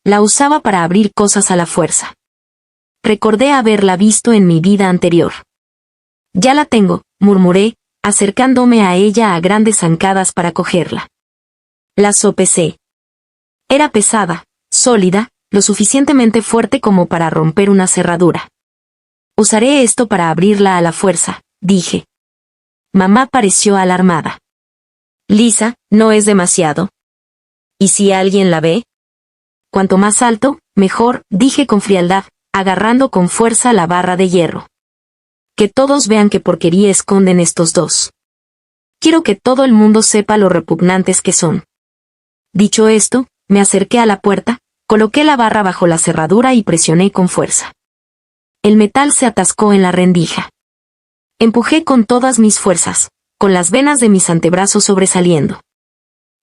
La usaba para abrir cosas a la fuerza. Recordé haberla visto en mi vida anterior. Ya la tengo, murmuré, acercándome a ella a grandes zancadas para cogerla. La sopesé. Era pesada, sólida, lo suficientemente fuerte como para romper una cerradura. Usaré esto para abrirla a la fuerza, dije. Mamá pareció alarmada. Lisa, ¿no es demasiado? ¿Y si alguien la ve? Cuanto más alto, mejor, dije con frialdad, agarrando con fuerza la barra de hierro. Que todos vean qué porquería esconden estos dos. Quiero que todo el mundo sepa lo repugnantes que son. Dicho esto, me acerqué a la puerta, coloqué la barra bajo la cerradura y presioné con fuerza. El metal se atascó en la rendija. Empujé con todas mis fuerzas, con las venas de mis antebrazos sobresaliendo.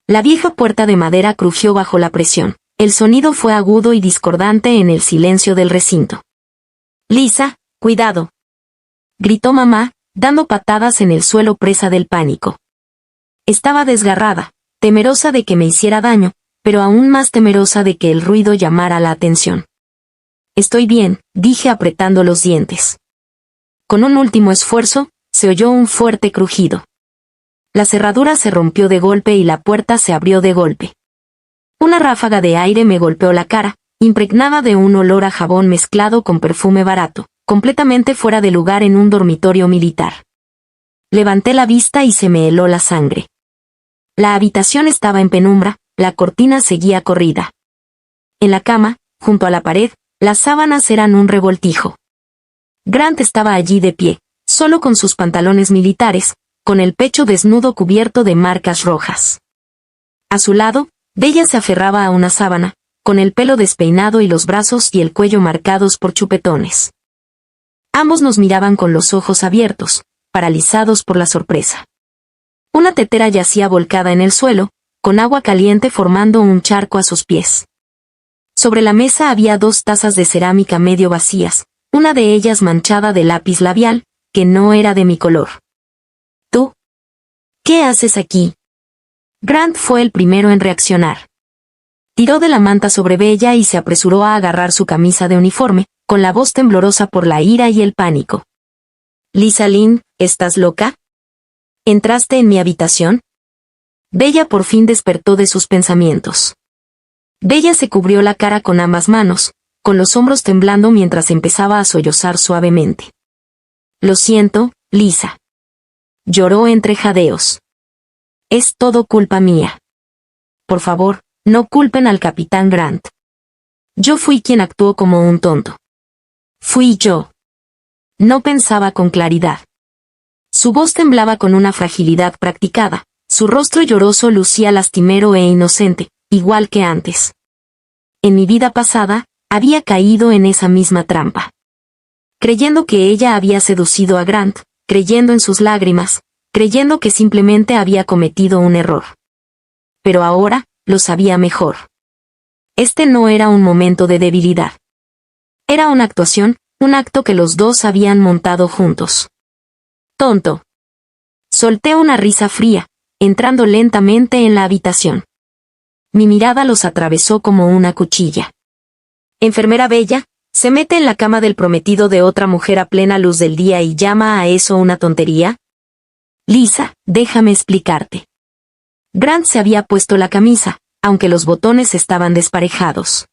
La vieja puerta de madera crujió bajo la presión. El sonido fue agudo y discordante en el silencio del recinto. Lisa, cuidado, gritó mamá, dando patadas en el suelo presa del pánico. Estaba desgarrada, temerosa de que me hiciera daño, pero aún más temerosa de que el ruido llamara la atención. Estoy bien, dije apretando los dientes. Con un último esfuerzo, se oyó un fuerte crujido. La cerradura se rompió de golpe y la puerta se abrió de golpe. Una ráfaga de aire me golpeó la cara, impregnada de un olor a jabón mezclado con perfume barato, completamente fuera de lugar en un dormitorio militar. Levanté la vista y se me heló la sangre. La habitación estaba en penumbra, la cortina seguía corrida. En la cama, junto a la pared, las sábanas eran un revoltijo. Grant estaba allí de pie, solo con sus pantalones militares, con el pecho desnudo cubierto de marcas rojas. A su lado, Bella se aferraba a una sábana, con el pelo despeinado y los brazos y el cuello marcados por chupetones. Ambos nos miraban con los ojos abiertos, paralizados por la sorpresa. Una tetera yacía volcada en el suelo, con agua caliente formando un charco a sus pies. Sobre la mesa había 2 tazas de cerámica medio vacías, una de ellas manchada de lápiz labial, que no era de mi color. ¿Tú? ¿Qué haces aquí? Grant fue el primero en reaccionar. Tiró de la manta sobre Bella y se apresuró a agarrar su camisa de uniforme, con la voz temblorosa por la ira y el pánico. Lisa Lynn, ¿estás loca? ¿Entraste en mi habitación? Bella por fin despertó de sus pensamientos. Bella se cubrió la cara con ambas manos, con los hombros temblando mientras empezaba a sollozar suavemente. Lo siento, Lisa. Lloró entre jadeos. Es todo culpa mía. Por favor, no culpen al capitán Grant. Yo fui quien actuó como un tonto. Fui yo. No pensaba con claridad. Su voz temblaba con una fragilidad practicada, su rostro lloroso lucía lastimero e inocente, igual que antes. En mi vida pasada, había caído en esa misma trampa. Creyendo que ella había seducido a Grant, creyendo en sus lágrimas, creyendo que simplemente había cometido un error. Pero ahora, lo sabía mejor. Este no era un momento de debilidad. Era una actuación, un acto que los dos habían montado juntos. Tonto. Solté una risa fría, entrando lentamente en la habitación. Mi mirada los atravesó como una cuchilla. Enfermera Bella, ¿se mete en la cama del prometido de otra mujer a plena luz del día y llama a eso una tontería? Lisa, déjame explicarte. Grant se había puesto la camisa, aunque los botones estaban desparejados.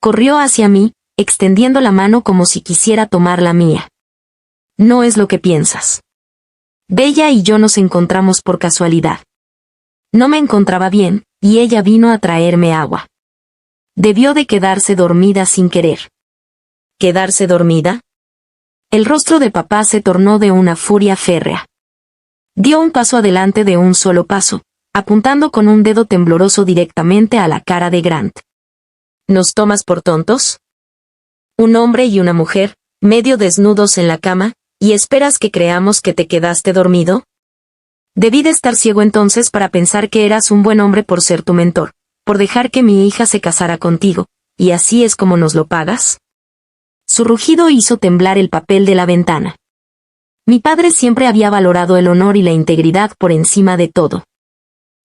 Corrió hacia mí, extendiendo la mano como si quisiera tomar la mía. No es lo que piensas. Bella y yo nos encontramos por casualidad. No me encontraba bien, y ella vino a traerme agua. Debió de quedarse dormida sin querer. ¿Quedarse dormida? El rostro de papá se tornó de una furia férrea. Dio un paso adelante de un solo paso, apuntando con un dedo tembloroso directamente a la cara de Grant. ¿Nos tomas por tontos? Un hombre y una mujer, medio desnudos en la cama, ¿y esperas que creamos que te quedaste dormido? Debí de estar ciego entonces para pensar que eras un buen hombre por ser tu mentor, por dejar que mi hija se casara contigo, y así es como nos lo pagas. Su rugido hizo temblar el papel de la ventana. Mi padre siempre había valorado el honor y la integridad por encima de todo.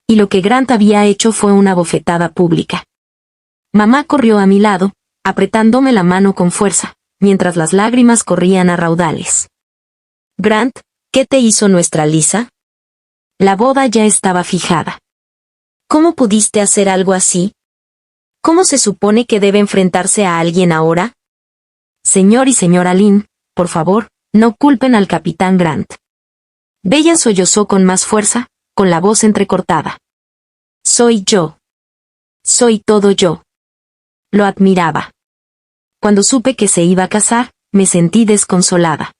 Y lo que Grant había hecho fue una bofetada pública. Mamá corrió a mi lado, apretándome la mano con fuerza, mientras las lágrimas corrían a raudales. Grant, ¿qué te hizo nuestra Lisa? La boda ya estaba fijada. ¿Cómo pudiste hacer algo así? ¿Cómo se supone que debe enfrentarse a alguien ahora? Señor y señora Lynn, por favor, no culpen al capitán Grant. Bella sollozó con más fuerza, con la voz entrecortada. Soy yo. Soy todo yo. Lo admiraba. Cuando supe que se iba a casar, me sentí desconsolada.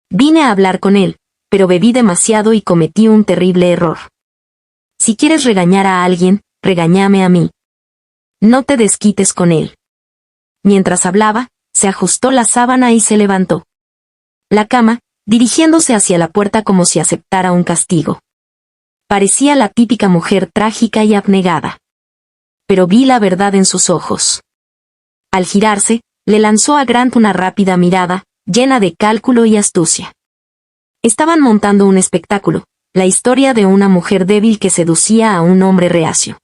Vine a hablar con él, pero bebí demasiado y cometí un terrible error. Si quieres regañar a alguien, regáñame a mí. No te desquites con él. Mientras hablaba, se ajustó la sábana y se levantó. La cama, dirigiéndose hacia la puerta como si aceptara un castigo. Parecía la típica mujer trágica y abnegada. Pero vi la verdad en sus ojos. Al girarse, le lanzó a Grant una rápida mirada, llena de cálculo y astucia. Estaban montando un espectáculo, la historia de una mujer débil que seducía a un hombre reacio.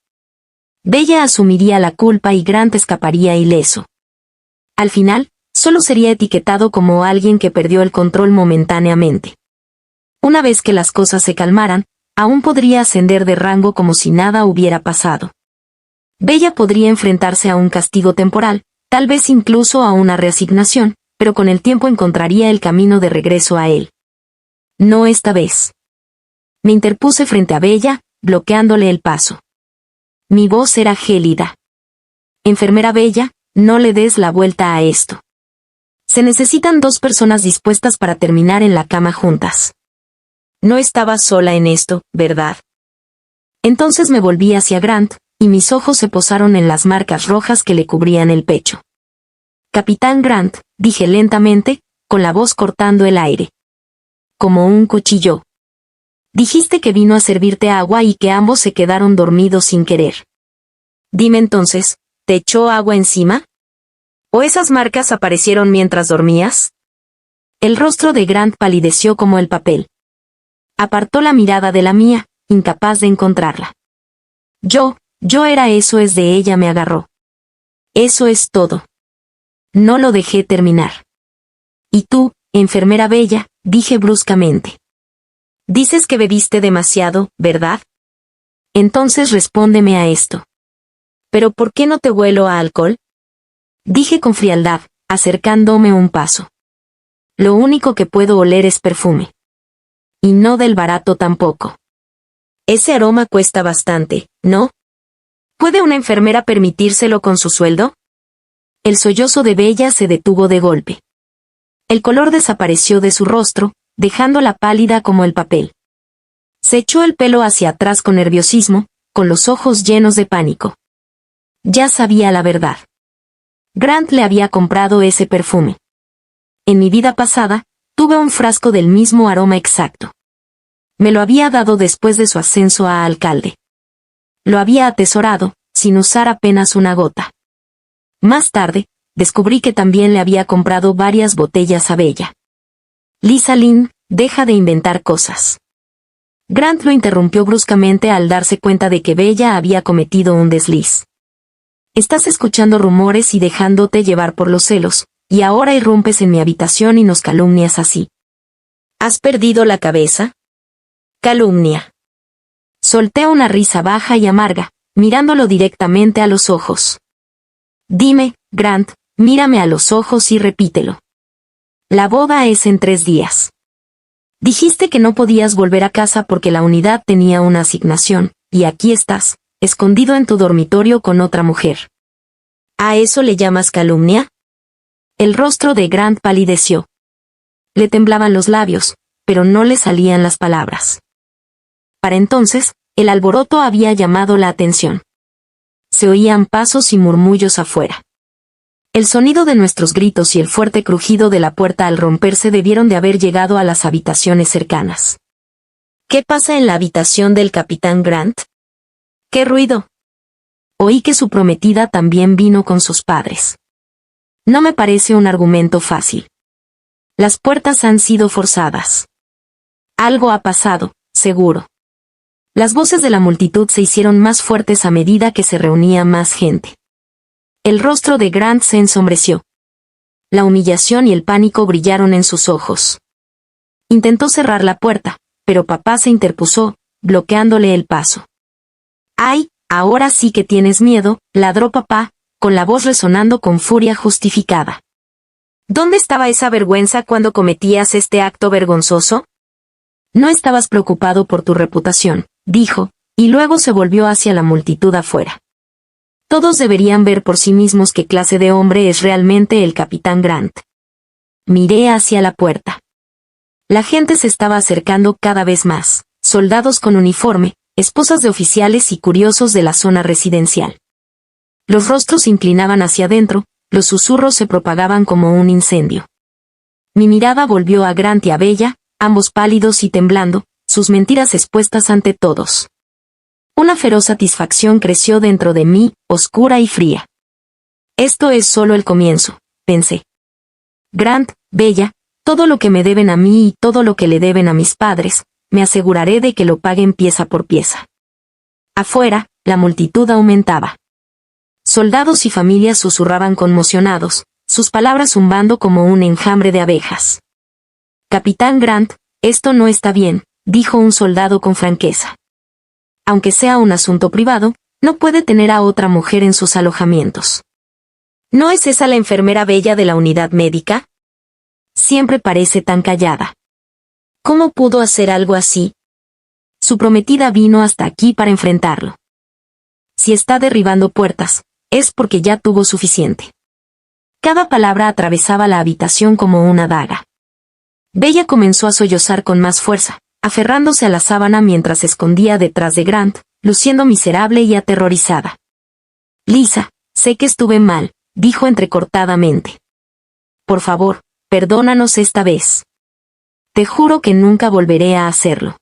Bella asumiría la culpa y Grant escaparía ileso. Al final, solo sería etiquetado como alguien que perdió el control momentáneamente. Una vez que las cosas se calmaran, aún podría ascender de rango como si nada hubiera pasado. Bella podría enfrentarse a un castigo temporal, tal vez incluso a una reasignación, pero con el tiempo encontraría el camino de regreso a él. No esta vez. Me interpuse frente a Bella, bloqueándole el paso. Mi voz era gélida. Enfermera Bella, no le des la vuelta a esto. Se necesitan 2 personas dispuestas para terminar en la cama juntas. No estaba sola en esto, ¿verdad? Entonces me volví hacia Grant, y mis ojos se posaron en las marcas rojas que le cubrían el pecho. Capitán Grant, dije lentamente, con la voz cortando el aire. Como un cuchillo. Dijiste que vino a servirte agua y que ambos se quedaron dormidos sin querer. Dime entonces, ¿te echó agua encima? ¿O esas marcas aparecieron mientras dormías? El rostro de Grant palideció como el papel. Apartó la mirada de la mía, incapaz de encontrarla. Yo era eso es de ella me agarró. Eso es todo. No lo dejé terminar. Y tú, enfermera Bella, dije bruscamente. Dices que bebiste demasiado, ¿verdad? Entonces respóndeme a esto. ¿Pero por qué no te huelo a alcohol? Dije con frialdad, acercándome un paso. Lo único que puedo oler es perfume. Y no del barato tampoco. Ese aroma cuesta bastante, ¿no? ¿Puede una enfermera permitírselo con su sueldo? El sollozo de Bella se detuvo de golpe. El color desapareció de su rostro, dejándola pálida como el papel. Se echó el pelo hacia atrás con nerviosismo, con los ojos llenos de pánico. Ya sabía la verdad. Grant le había comprado ese perfume. En mi vida pasada, tuve un frasco del mismo aroma exacto. Me lo había dado después de su ascenso a alcalde. Lo había atesorado, sin usar apenas una gota. Más tarde, descubrí que también le había comprado varias botellas a Bella. Lisa Lynn, deja de inventar cosas. Grant lo interrumpió bruscamente al darse cuenta de que Bella había cometido un desliz. Estás escuchando rumores y dejándote llevar por los celos, y ahora irrumpes en mi habitación y nos calumnias así. ¿Has perdido la cabeza? Calumnia. Solté una risa baja y amarga, mirándolo directamente a los ojos. Dime, Grant, mírame a los ojos y repítelo. La boda es en 3 días. Dijiste que no podías volver a casa porque la unidad tenía una asignación, y aquí estás, escondido en tu dormitorio con otra mujer. ¿A eso le llamas calumnia? El rostro de Grant palideció. Le temblaban los labios, pero no le salían las palabras. Para entonces, el alboroto había llamado la atención. Se oían pasos y murmullos afuera. El sonido de nuestros gritos y el fuerte crujido de la puerta al romperse debieron de haber llegado a las habitaciones cercanas. ¿Qué pasa en la habitación del capitán Grant? ¿Qué ruido? Oí que su prometida también vino con sus padres. No me parece un argumento fácil. Las puertas han sido forzadas. Algo ha pasado, seguro. Las voces de la multitud se hicieron más fuertes a medida que se reunía más gente. El rostro de Grant se ensombreció. La humillación y el pánico brillaron en sus ojos. Intentó cerrar la puerta, pero papá se interpuso, bloqueándole el paso. ¡Ay, ahora sí que tienes miedo!, ladró papá, con la voz resonando con furia justificada. ¿Dónde estaba esa vergüenza cuando cometías este acto vergonzoso? No estabas preocupado por tu reputación, dijo, y luego se volvió hacia la multitud afuera. Todos deberían ver por sí mismos qué clase de hombre es realmente el capitán Grant. Miré hacia la puerta. La gente se estaba acercando cada vez más, soldados con uniforme, esposas de oficiales y curiosos de la zona residencial. Los rostros se inclinaban hacia adentro, los susurros se propagaban como un incendio. Mi mirada volvió a Grant y a Bella, ambos pálidos y temblando, sus mentiras expuestas ante todos. Una feroz satisfacción creció dentro de mí, oscura y fría. Esto es solo el comienzo, pensé. Grant, Bella, todo lo que me deben a mí y todo lo que le deben a mis padres, me aseguraré de que lo paguen pieza por pieza. Afuera, la multitud aumentaba. Soldados y familias susurraban conmocionados, sus palabras zumbando como un enjambre de abejas. Capitán Grant, esto no está bien, dijo un soldado con franqueza. Aunque sea un asunto privado, no puede tener a otra mujer en sus alojamientos. ¿No es esa la enfermera Bella de la unidad médica? Siempre parece tan callada. ¿Cómo pudo hacer algo así? Su prometida vino hasta aquí para enfrentarlo. Si está derribando puertas, es porque ya tuvo suficiente. Cada palabra atravesaba la habitación como una daga. Bella comenzó a sollozar con más fuerza, aferrándose a la sábana mientras se escondía detrás de Grant, luciendo miserable y aterrorizada. Lisa, sé que estuve mal, dijo entrecortadamente. Por favor, perdónanos esta vez. Te juro que nunca volveré a hacerlo.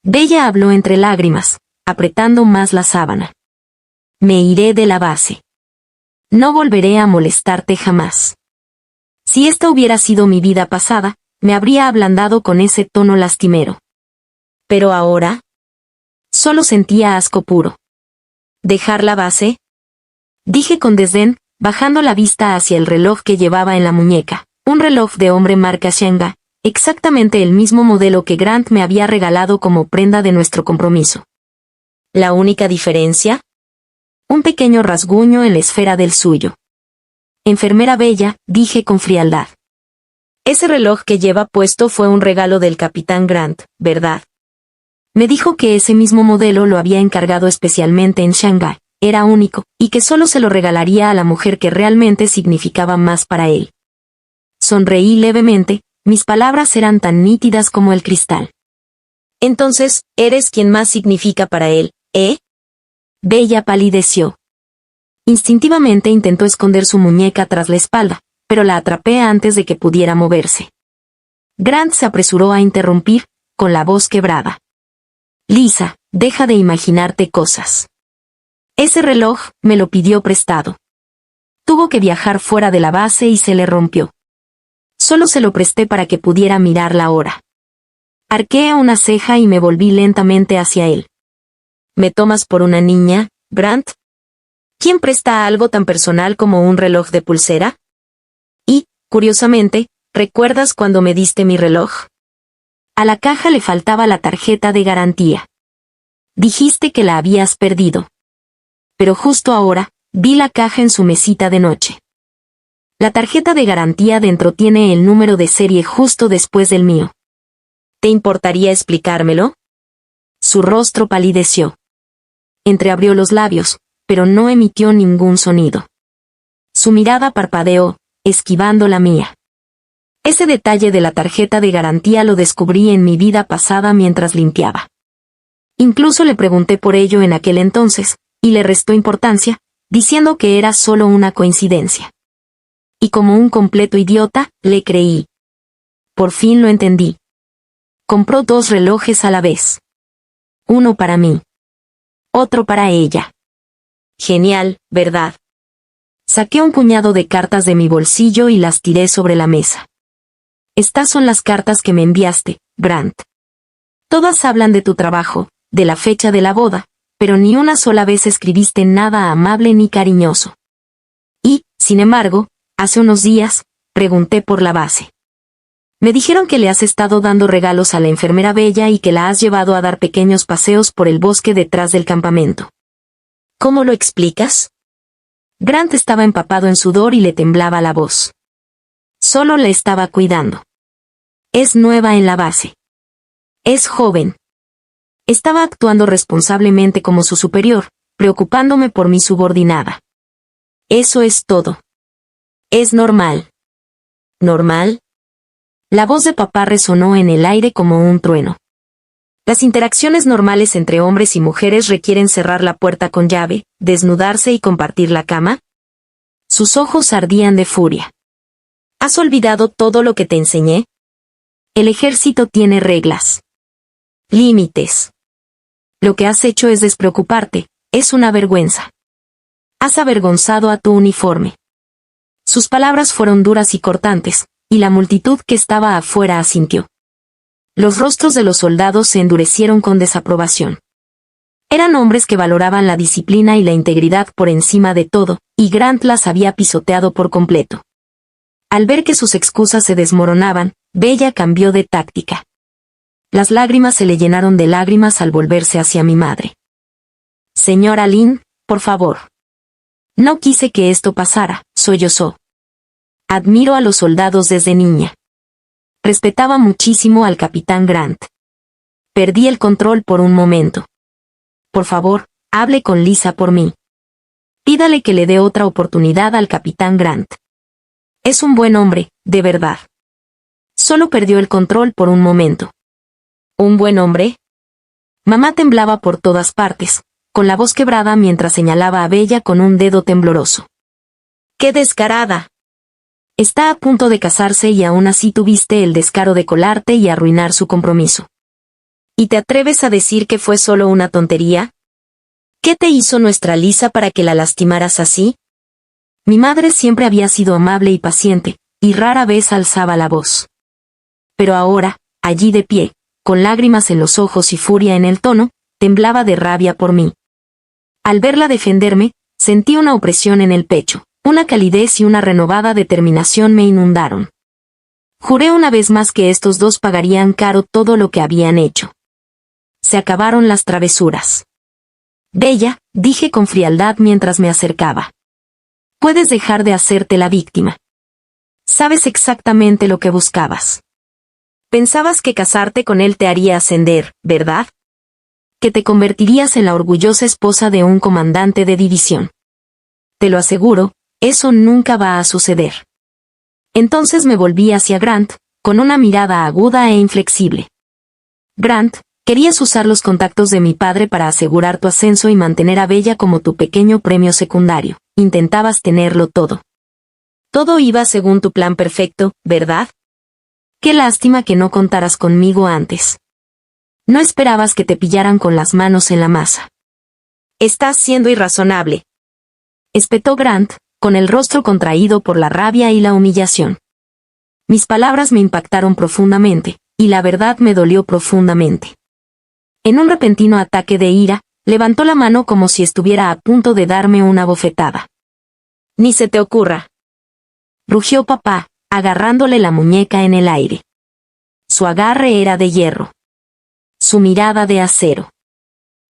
Bella habló entre lágrimas, apretando más la sábana. Me iré de la base. No volveré a molestarte jamás. Si esta hubiera sido mi vida pasada, me habría ablandado con ese tono lastimero. Pero ahora, solo sentía asco puro. ¿Dejar la base? Dije con desdén, bajando la vista hacia el reloj que llevaba en la muñeca, un reloj de hombre marca Shenga, exactamente el mismo modelo que Grant me había regalado como prenda de nuestro compromiso. ¿La única diferencia? Un pequeño rasguño en la esfera del suyo. Enfermera Bella, dije con frialdad. Ese reloj que lleva puesto fue un regalo del capitán Grant, ¿verdad? Me dijo que ese mismo modelo lo había encargado especialmente en Shanghái, era único, y que solo se lo regalaría a la mujer que realmente significaba más para él. Sonreí levemente, mis palabras eran tan nítidas como el cristal. Entonces, eres quien más significa para él, ¿eh? Bella palideció. Instintivamente intentó esconder su muñeca tras la espalda, pero la atrapé antes de que pudiera moverse. Grant se apresuró a interrumpir, con la voz quebrada. Lisa, deja de imaginarte cosas. Ese reloj, me lo pidió prestado. Tuvo que viajar fuera de la base y se le rompió. Solo se lo presté para que pudiera mirar la hora. Arqueé una ceja y me volví lentamente hacia él. ¿Me tomas por una niña, Grant? ¿Quién presta algo tan personal como un reloj de pulsera? Y, curiosamente, ¿recuerdas cuando me diste mi reloj? A la caja le faltaba la tarjeta de garantía. Dijiste que la habías perdido. Pero justo ahora, vi la caja en su mesita de noche. La tarjeta de garantía dentro tiene el número de serie justo después del mío. ¿Te importaría explicármelo? Su rostro palideció. Entreabrió los labios, pero no emitió ningún sonido. Su mirada parpadeó, esquivando la mía. Ese detalle de la tarjeta de garantía lo descubrí en mi vida pasada mientras limpiaba. Incluso le pregunté por ello en aquel entonces, y le restó importancia, diciendo que era solo una coincidencia. Y como un completo idiota, le creí. Por fin lo entendí. compró 2 relojes a la vez. Uno para mí. Otro para ella. Genial, ¿verdad? Saqué un puñado de cartas de mi bolsillo y las tiré sobre la mesa. Estas son las cartas que me enviaste, Grant. Todas hablan de tu trabajo, de la fecha de la boda, pero ni una sola vez escribiste nada amable ni cariñoso. Y, sin embargo, hace unos días, pregunté por la base. Me dijeron que le has estado dando regalos a la enfermera Bella y que la has llevado a dar pequeños paseos por el bosque detrás del campamento. ¿Cómo lo explicas? Grant estaba empapado en sudor y le temblaba la voz. Solo la estaba cuidando. Es nueva en la base. Es joven. Estaba actuando responsablemente como su superior, preocupándome por mi subordinada. Eso es todo. Es normal. ¿Normal? La voz de papá resonó en el aire como un trueno. Las interacciones normales entre hombres y mujeres requieren cerrar la puerta con llave, desnudarse y compartir la cama. Sus ojos ardían de furia. ¿Has olvidado todo lo que te enseñé? El ejército tiene reglas. Límites. Lo que has hecho es despreocuparte, es una vergüenza. Has avergonzado a tu uniforme. Sus palabras fueron duras y cortantes, y la multitud que estaba afuera asintió. Los rostros de los soldados se endurecieron con desaprobación. Eran hombres que valoraban la disciplina y la integridad por encima de todo, y Grant las había pisoteado por completo. Al ver que sus excusas se desmoronaban, Bella cambió de táctica. Las lágrimas se le llenaron de lágrimas al volverse hacia mi madre. Señora Lynn, por favor. No quise que esto pasara, sollozó. Admiro a los soldados desde niña. Respetaba muchísimo al capitán Grant. Perdí el control por un momento. Por favor, hable con Lisa por mí. Pídale que le dé otra oportunidad al capitán Grant. Es un buen hombre, de verdad. Solo perdió el control por un momento. ¿Un buen hombre? Mamá temblaba por todas partes, con la voz quebrada mientras señalaba a Bella con un dedo tembloroso. ¡Qué descarada! Está a punto de casarse y aún así tuviste el descaro de colarte y arruinar su compromiso. ¿Y te atreves a decir que fue solo una tontería? ¿Qué te hizo nuestra Lisa para que la lastimaras así? Mi madre siempre había sido amable y paciente, y rara vez alzaba la voz. Pero ahora, allí de pie, con lágrimas en los ojos y furia en el tono, temblaba de rabia por mí. Al verla defenderme, sentí una opresión en el pecho, una calidez y una renovada determinación me inundaron. Juré una vez más que estos dos pagarían caro todo lo que habían hecho. Se acabaron las travesuras. Bella, dije con frialdad mientras me acercaba. Puedes dejar de hacerte la víctima. Sabes exactamente lo que buscabas. Pensabas que casarte con él te haría ascender, ¿verdad? Que te convertirías en la orgullosa esposa de un comandante de división. Te lo aseguro, eso nunca va a suceder. Entonces me volví hacia Grant, con una mirada aguda e inflexible. Grant, querías usar los contactos de mi padre para asegurar tu ascenso y mantener a Bella como tu pequeño premio secundario. Intentabas tenerlo todo. Todo iba según tu plan perfecto, ¿verdad? Qué lástima que no contaras conmigo antes. No esperabas que te pillaran con las manos en la masa. Estás siendo irrazonable. Espetó Grant, con el rostro contraído por la rabia y la humillación. Mis palabras me impactaron profundamente, y la verdad me dolió profundamente. En un repentino ataque de ira, levantó la mano como si estuviera a punto de darme una bofetada. Ni se te ocurra. Rugió papá, agarrándole la muñeca en el aire. Su agarre era de hierro. Su mirada de acero.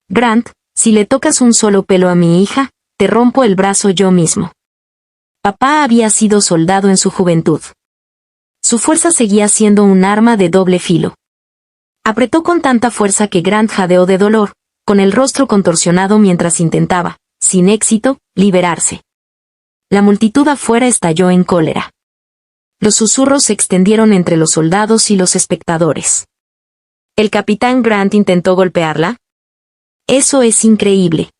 Grant, si le tocas un solo pelo a mi hija, te rompo el brazo yo mismo. Papá había sido soldado en su juventud. Su fuerza seguía siendo un arma de doble filo. Apretó con tanta fuerza que Grant jadeó de dolor, con el rostro contorsionado mientras intentaba, sin éxito, liberarse. La multitud afuera estalló en cólera. Los susurros se extendieron entre los soldados y los espectadores. ¿El capitán Grant intentó golpearla? Eso es increíble.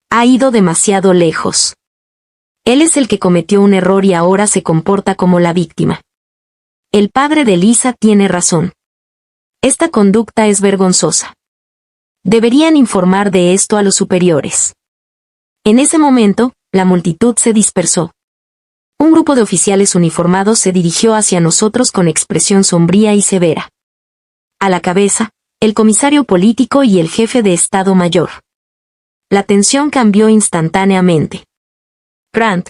Ha ido demasiado lejos. Él es el que cometió un error y ahora se comporta como la víctima. El padre de Lisa tiene razón. Esta conducta es vergonzosa. Deberían informar de esto a los superiores. En ese momento, la multitud se dispersó. Un grupo de oficiales uniformados se dirigió hacia nosotros con expresión sombría y severa. A la cabeza, el comisario político y el jefe de Estado Mayor. La tensión cambió instantáneamente. Grant.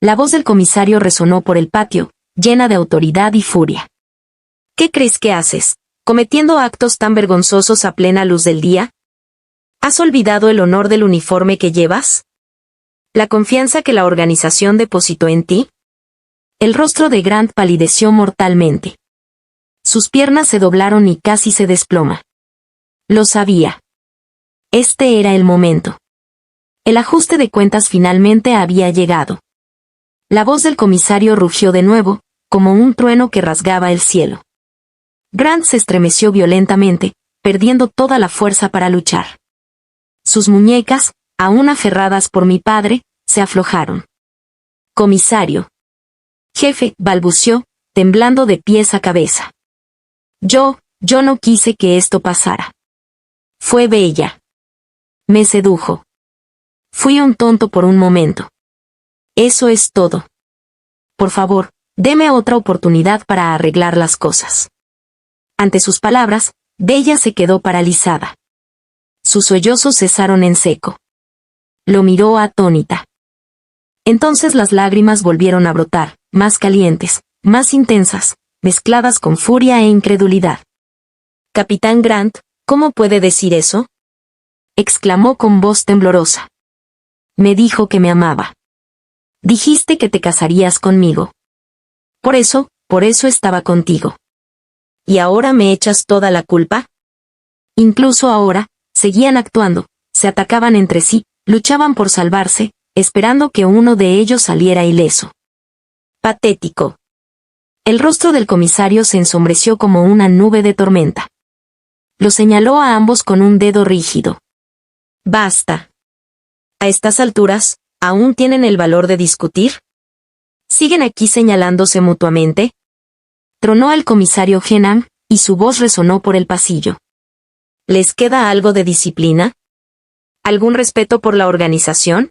La voz del comisario resonó por el patio, llena de autoridad y furia. ¿Qué crees que haces, cometiendo actos tan vergonzosos a plena luz del día? ¿Has olvidado el honor del uniforme que llevas? ¿La confianza que la organización depositó en ti? El rostro de Grant palideció mortalmente. Sus piernas se doblaron y casi se desploma. Lo sabía. Este era el momento. El ajuste de cuentas finalmente había llegado. La voz del comisario rugió de nuevo, como un trueno que rasgaba el cielo. Grant se estremeció violentamente, perdiendo toda la fuerza para luchar. Sus muñecas, aún aferradas por mi padre, se aflojaron. Comisario. Jefe, balbuceó, temblando de pies a cabeza. Yo no quise que esto pasara. Fue bella. Me sedujo. Fui un tonto por un momento. Eso es todo. Por favor, deme otra oportunidad para arreglar las cosas. Ante sus palabras, Bella se quedó paralizada. Sus sollozos cesaron en seco. Lo miró atónita. Entonces las lágrimas volvieron a brotar, más calientes, más intensas, mezcladas con furia e incredulidad. Capitán Grant, ¿cómo puede decir eso? Exclamó con voz temblorosa. Me dijo que me amaba. Dijiste que te casarías conmigo. Por eso estaba contigo. ¿Y ahora me echas toda la culpa? Incluso ahora, seguían actuando, se atacaban entre sí, luchaban por salvarse, esperando que uno de ellos saliera ileso. Patético. El rostro del comisario se ensombreció como una nube de tormenta. Lo señaló a ambos con un dedo rígido. Basta. A estas alturas, ¿aún tienen el valor de discutir? ¿Siguen aquí señalándose mutuamente? Tronó el comisario Henham, y su voz resonó por el pasillo. ¿Les queda algo de disciplina? ¿Algún respeto por la organización?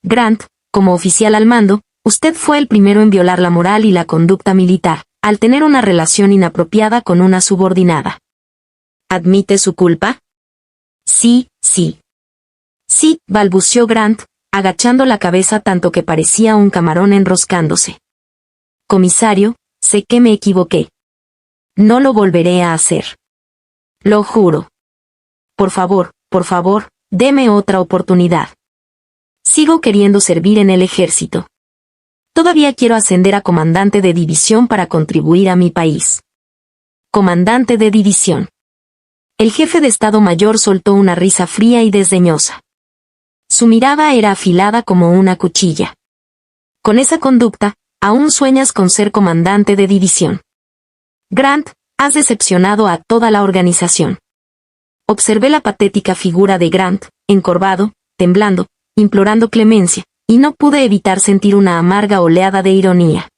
Grant, como oficial al mando, usted fue el primero en violar la moral y la conducta militar, al tener una relación inapropiada con una subordinada. ¿Admite su culpa? Sí, sí. Sí, balbuceó Grant, agachando la cabeza tanto que parecía un camarón enroscándose. Comisario, sé que me equivoqué. No lo volveré a hacer. Lo juro. Por favor, deme otra oportunidad. Sigo queriendo servir en el ejército. Todavía quiero ascender a comandante de división para contribuir a mi país. Comandante de división. El jefe de Estado Mayor soltó una risa fría y desdeñosa. Su mirada era afilada como una cuchilla. Con esa conducta, aún sueñas con ser comandante de división. Grant, has decepcionado a toda la organización. Observé la patética figura de Grant, encorvado, temblando, implorando clemencia, y no pude evitar sentir una amarga oleada de ironía.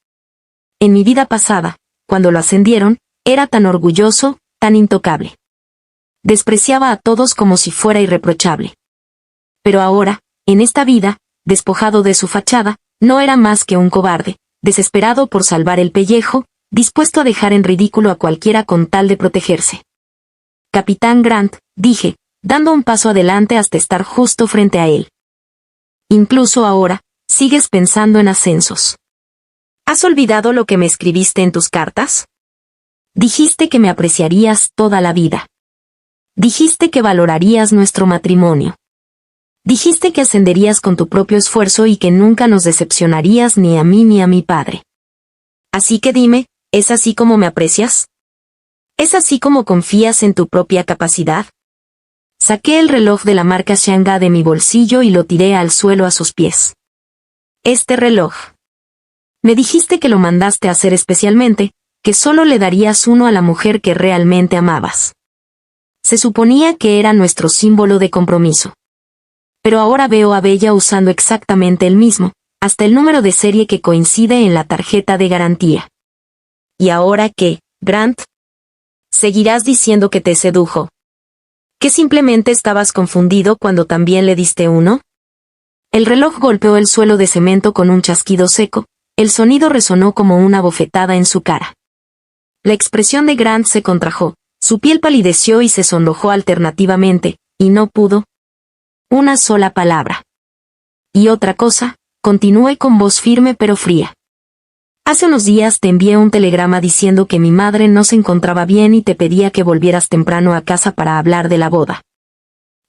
En mi vida pasada, cuando lo ascendieron, era tan orgulloso, tan intocable. Despreciaba a todos como si fuera irreprochable. Pero ahora, en esta vida, despojado de su fachada, no era más que un cobarde, desesperado por salvar el pellejo, dispuesto a dejar en ridículo a cualquiera con tal de protegerse. Capitán Grant, dije, dando un paso adelante hasta estar justo frente a él. Incluso ahora, sigues pensando en ascensos. ¿Has olvidado lo que me escribiste en tus cartas? Dijiste que me apreciarías toda la vida. Dijiste que valorarías nuestro matrimonio. Dijiste que ascenderías con tu propio esfuerzo y que nunca nos decepcionarías ni a mí ni a mi padre. Así que dime, ¿es así como me aprecias? ¿Es así como confías en tu propia capacidad? Saqué el reloj de la marca Shanga de mi bolsillo y lo tiré al suelo a sus pies. Este reloj. Me dijiste que lo mandaste a hacer especialmente, que solo le darías uno a la mujer que realmente amabas. Se suponía que era nuestro símbolo de compromiso. Pero ahora veo a Bella usando exactamente el mismo, hasta el número de serie que coincide en la tarjeta de garantía. ¿Y ahora qué, Grant? ¿Seguirás diciendo que te sedujo? ¿Que simplemente estabas confundido cuando también le diste uno? El reloj golpeó el suelo de cemento con un chasquido seco, el sonido resonó como una bofetada en su cara. La expresión de Grant se contrajo, su piel palideció y se sonrojó alternativamente, y no pudo. Una sola palabra. Y otra cosa, continué con voz firme pero fría. Hace unos días te envié un telegrama diciendo que mi madre no se encontraba bien y te pedía que volvieras temprano a casa para hablar de la boda.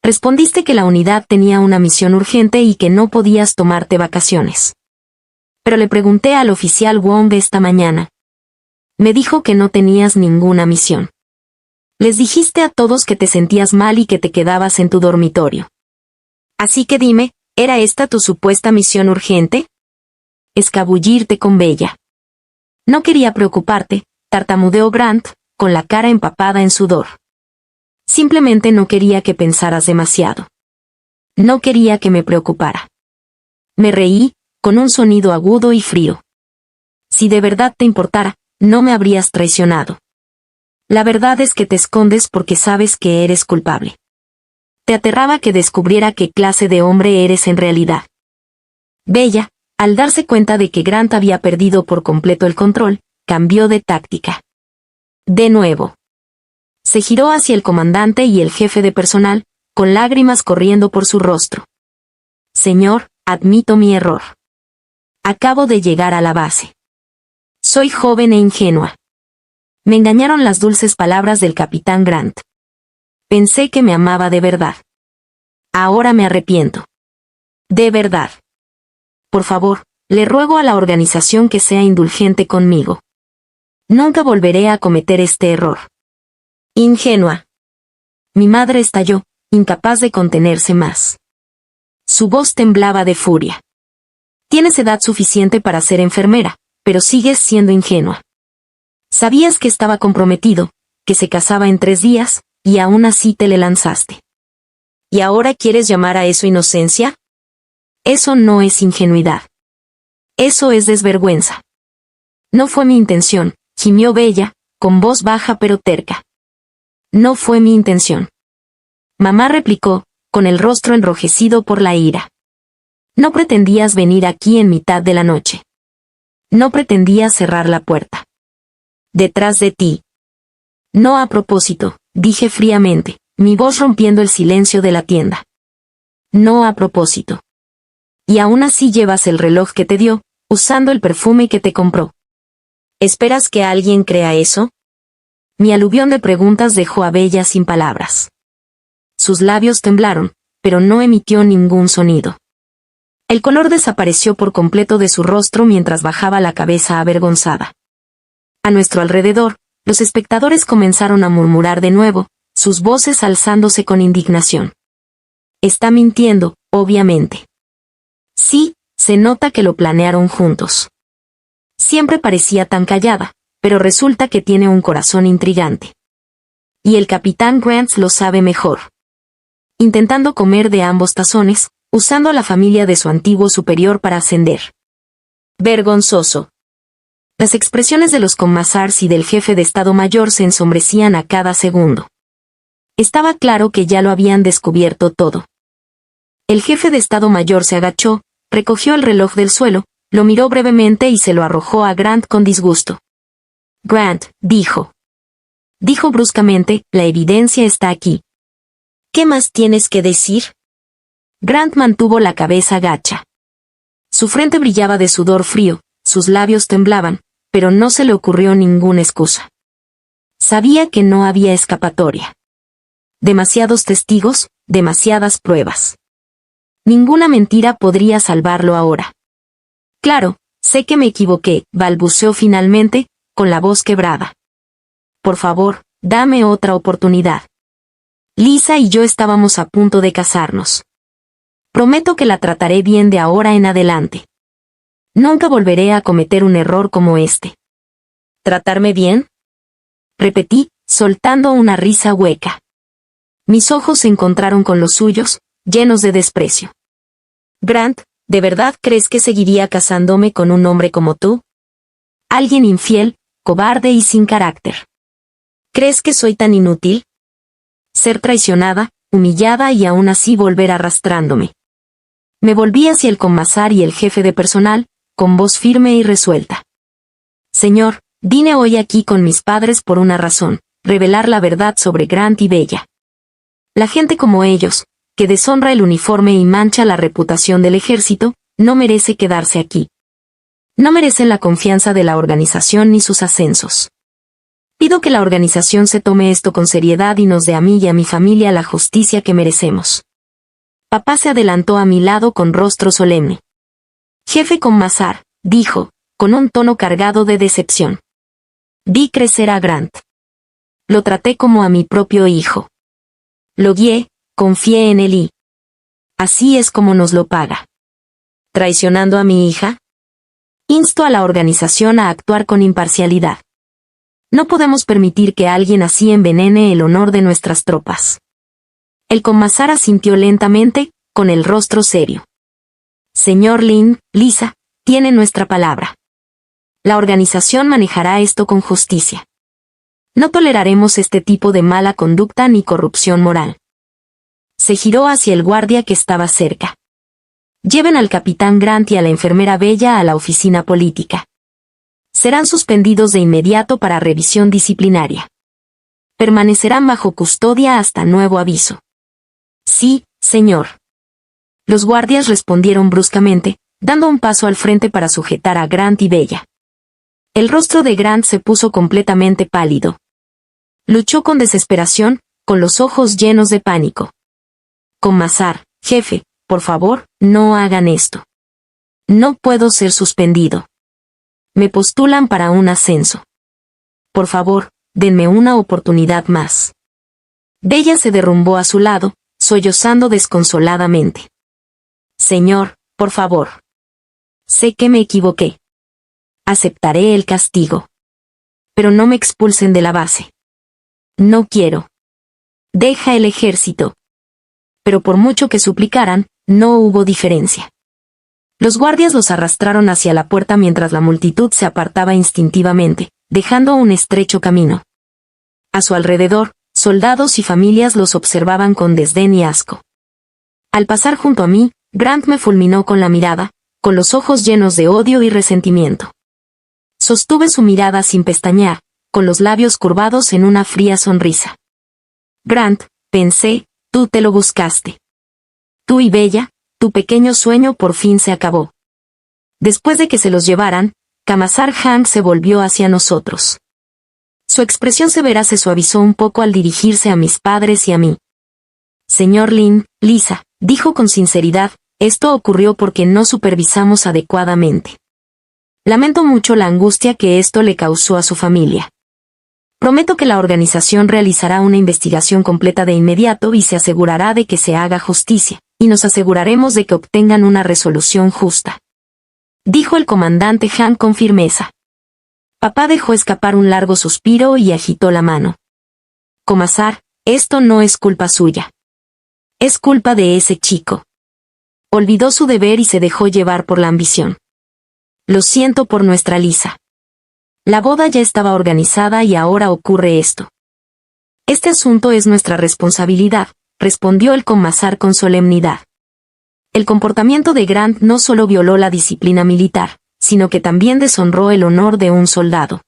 Respondiste que la unidad tenía una misión urgente y que no podías tomarte vacaciones. Pero le pregunté al oficial Wong esta mañana. Me dijo que no tenías ninguna misión. Les dijiste a todos que te sentías mal y que te quedabas en tu dormitorio. Así que dime, ¿era esta tu supuesta misión urgente? Escabullirte con Bella. No quería preocuparte, tartamudeó Grant, con la cara empapada en sudor. Simplemente no quería que pensaras demasiado. No quería que me preocupara. Me reí, con un sonido agudo y frío. Si de verdad te importara, no me habrías traicionado. La verdad es que te escondes porque sabes que eres culpable. Te aterraba que descubriera qué clase de hombre eres en realidad. Bella, al darse cuenta de que Grant había perdido por completo el control, cambió de táctica. De nuevo. Se giró hacia el comandante y el jefe de personal, con lágrimas corriendo por su rostro. Señor, admito mi error. Acabo de llegar a la base. Soy joven e ingenua. Me engañaron las dulces palabras del capitán Grant. Pensé que me amaba de verdad. Ahora me arrepiento. De verdad. Por favor, le ruego a la organización que sea indulgente conmigo. Nunca volveré a cometer este error. Ingenua. Mi madre estalló, incapaz de contenerse más. Su voz temblaba de furia. Tienes edad suficiente para ser enfermera, pero sigues siendo ingenua. Sabías que estaba comprometido, que se casaba en 3 días, y aún así te le lanzaste. ¿Y ahora quieres llamar a eso inocencia? Eso no es ingenuidad. Eso es desvergüenza. No fue mi intención, gimió Bella, con voz baja pero terca. No fue mi intención. Mamá replicó, con el rostro enrojecido por la ira. No pretendías venir aquí en mitad de la noche. No pretendías cerrar la puerta. Detrás de ti. No a propósito, dije fríamente, mi voz rompiendo el silencio de la tienda. No a propósito. Y aún así llevas el reloj que te dio, usando el perfume que te compró. ¿Esperas que alguien crea eso? Mi aluvión de preguntas dejó a Bella sin palabras. Sus labios temblaron, pero no emitió ningún sonido. El color desapareció por completo de su rostro mientras bajaba la cabeza avergonzada. A nuestro alrededor, los espectadores comenzaron a murmurar de nuevo, sus voces alzándose con indignación. Está mintiendo, obviamente. Sí, se nota que lo planearon juntos. Siempre parecía tan callada, pero resulta que tiene un corazón intrigante. Y el capitán Grant lo sabe mejor. Intentando comer de ambos tazones, usando a la familia de su antiguo superior para ascender. Vergonzoso. Las expresiones de los commissars y del jefe de Estado Mayor se ensombrecían a cada segundo. Estaba claro que ya lo habían descubierto todo. El jefe de Estado Mayor se agachó, recogió el reloj del suelo, lo miró brevemente y se lo arrojó a Grant con disgusto. Grant, dijo. Dijo bruscamente, la evidencia está aquí. ¿Qué más tienes que decir? Grant mantuvo la cabeza gacha. Su frente brillaba de sudor frío, sus labios temblaban, pero no se le ocurrió ninguna excusa. Sabía que no había escapatoria. Demasiados testigos, demasiadas pruebas. Ninguna mentira podría salvarlo ahora. Claro, sé que me equivoqué, balbuceó finalmente, con la voz quebrada. Por favor, dame otra oportunidad. Lisa y yo estábamos a punto de casarnos. Prometo que la trataré bien de ahora en adelante. Nunca volveré a cometer un error como este. ¿Tratarme bien? Repetí, soltando una risa hueca. Mis ojos se encontraron con los suyos, llenos de desprecio. Grant, ¿de verdad crees que seguiría casándome con un hombre como tú? Alguien infiel, cobarde y sin carácter. ¿Crees que soy tan inútil? Ser traicionada, humillada y aún así volver arrastrándome. Me volví hacia el commazar y el jefe de personal, con voz firme y resuelta. Señor, vine hoy aquí con mis padres por una razón, revelar la verdad sobre Grant y Bella. La gente como ellos, que deshonra el uniforme y mancha la reputación del ejército, no merece quedarse aquí. No merecen la confianza de la organización ni sus ascensos. Pido que la organización se tome esto con seriedad y nos dé a mí y a mi familia la justicia que merecemos. Papá se adelantó a mi lado con rostro solemne. Jefe commazar, dijo, con un tono cargado de decepción. Vi crecer a Grant. Lo traté como a mi propio hijo. Lo guié, confié en él y... así es como nos lo paga. ¿Traicionando a mi hija? Insto a la organización a actuar con imparcialidad. No podemos permitir que alguien así envenene el honor de nuestras tropas. El commazar asintió lentamente, con el rostro serio. Señor Lin, Lisa, tiene nuestra palabra. La organización manejará esto con justicia. No toleraremos este tipo de mala conducta ni corrupción moral. Se giró hacia el guardia que estaba cerca. Lleven al capitán Grant y a la enfermera Bella a la oficina política. Serán suspendidos de inmediato para revisión disciplinaria. Permanecerán bajo custodia hasta nuevo aviso. Sí, señor. Los guardias respondieron bruscamente, dando un paso al frente para sujetar a Grant y Bella. El rostro de Grant se puso completamente pálido. Luchó con desesperación, con los ojos llenos de pánico. Commazar, jefe, por favor, no hagan esto. No puedo ser suspendido. Me postulan para un ascenso. Por favor, denme una oportunidad más. Bella se derrumbó a su lado, sollozando desconsoladamente. Señor, por favor. Sé que me equivoqué. Aceptaré el castigo. Pero no me expulsen de la base. No quiero. Deja el ejército. Pero por mucho que suplicaran, no hubo diferencia. Los guardias los arrastraron hacia la puerta mientras la multitud se apartaba instintivamente, dejando un estrecho camino. A su alrededor, soldados y familias los observaban con desdén y asco. Al pasar junto a mí, Grant me fulminó con la mirada, con los ojos llenos de odio y resentimiento. Sostuve su mirada sin pestañear, con los labios curvados en una fría sonrisa. Grant, pensé, tú te lo buscaste. Tú y Bella, tu pequeño sueño por fin se acabó. Después de que se los llevaran, Commazar Hank se volvió hacia nosotros. Su expresión severa se suavizó un poco al dirigirse a mis padres y a mí. Señor Lin, Lisa, dijo con sinceridad, esto ocurrió porque no supervisamos adecuadamente. Lamento mucho la angustia que esto le causó a su familia. Prometo que la organización realizará una investigación completa de inmediato y se asegurará de que se haga justicia, y nos aseguraremos de que obtengan una resolución justa. Dijo el comandante Han con firmeza. Papá dejó escapar un largo suspiro y agitó la mano. Commazar, esto no es culpa suya. Es culpa de ese chico. Olvidó su deber y se dejó llevar por la ambición. Lo siento por nuestra Lisa. La boda ya estaba organizada y ahora ocurre esto. Este asunto es nuestra responsabilidad, respondió el commazar con solemnidad. El comportamiento de Grant no solo violó la disciplina militar, sino que también deshonró el honor de un soldado.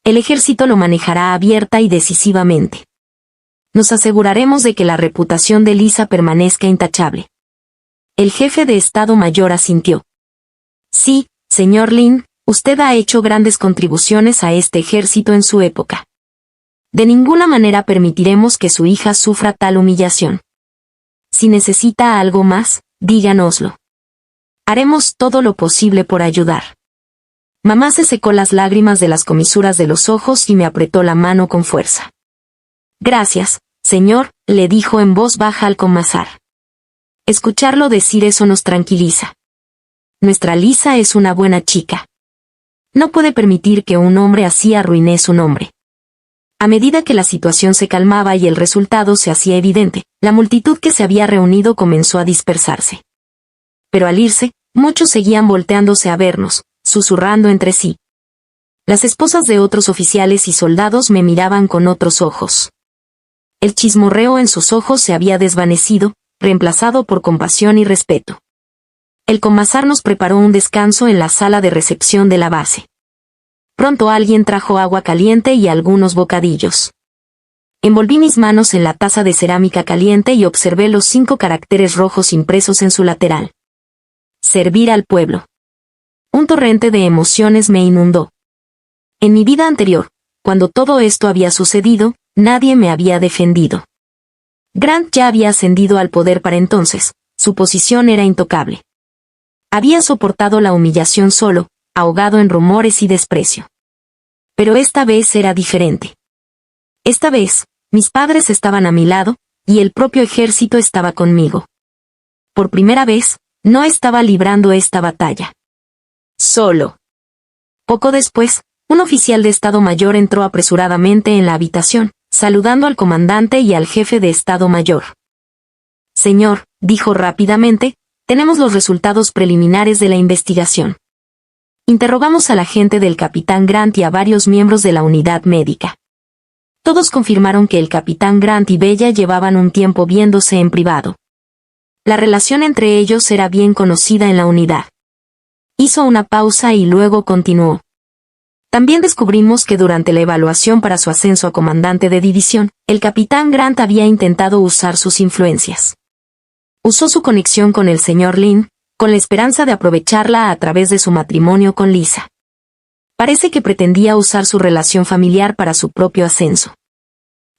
El ejército lo manejará abierta y decisivamente. Nos aseguraremos de que la reputación de Lisa permanezca intachable. El jefe de Estado Mayor asintió. Sí, señor Lin, usted ha hecho grandes contribuciones a este ejército en su época. De ninguna manera permitiremos que su hija sufra tal humillación. Si necesita algo más, díganoslo. Haremos todo lo posible por ayudar. Mamá se secó las lágrimas de las comisuras de los ojos y me apretó la mano con fuerza. Gracias, señor, le dijo en voz baja al commazar. Escucharlo decir eso nos tranquiliza. Nuestra Lisa es una buena chica. No puede permitir que un hombre así arruine su nombre. A medida que la situación se calmaba y el resultado se hacía evidente, la multitud que se había reunido comenzó a dispersarse. Pero al irse, muchos seguían volteándose a vernos, susurrando entre sí. Las esposas de otros oficiales y soldados me miraban con otros ojos. El chismorreo en sus ojos se había desvanecido, reemplazado por compasión y respeto. El comasar nos preparó un descanso en la sala de recepción de la base. Pronto alguien trajo agua caliente y algunos bocadillos. Envolví mis manos en la taza de cerámica caliente y observé los 5 caracteres rojos impresos en su lateral. Servir al pueblo. Un torrente de emociones me inundó. En mi vida anterior, cuando todo esto había sucedido, nadie me había defendido. Grant ya había ascendido al poder para entonces, su posición era intocable. Había soportado la humillación solo, ahogado en rumores y desprecio. Pero esta vez era diferente. Esta vez, mis padres estaban a mi lado, y el propio ejército estaba conmigo. Por primera vez, no estaba librando esta batalla solo. Poco después, un oficial de Estado Mayor entró apresuradamente en la habitación, saludando al comandante y al jefe de Estado Mayor. Señor, dijo rápidamente, tenemos los resultados preliminares de la investigación. Interrogamos al agente del capitán Grant y a varios miembros de la unidad médica. Todos confirmaron que el capitán Grant y Bella llevaban un tiempo viéndose en privado. La relación entre ellos era bien conocida en la unidad. Hizo una pausa y luego continuó. También descubrimos que durante la evaluación para su ascenso a comandante de división, el capitán Grant había intentado usar sus influencias. Usó su conexión con el señor Lin, con la esperanza de aprovecharla a través de su matrimonio con Lisa. Parece que pretendía usar su relación familiar para su propio ascenso.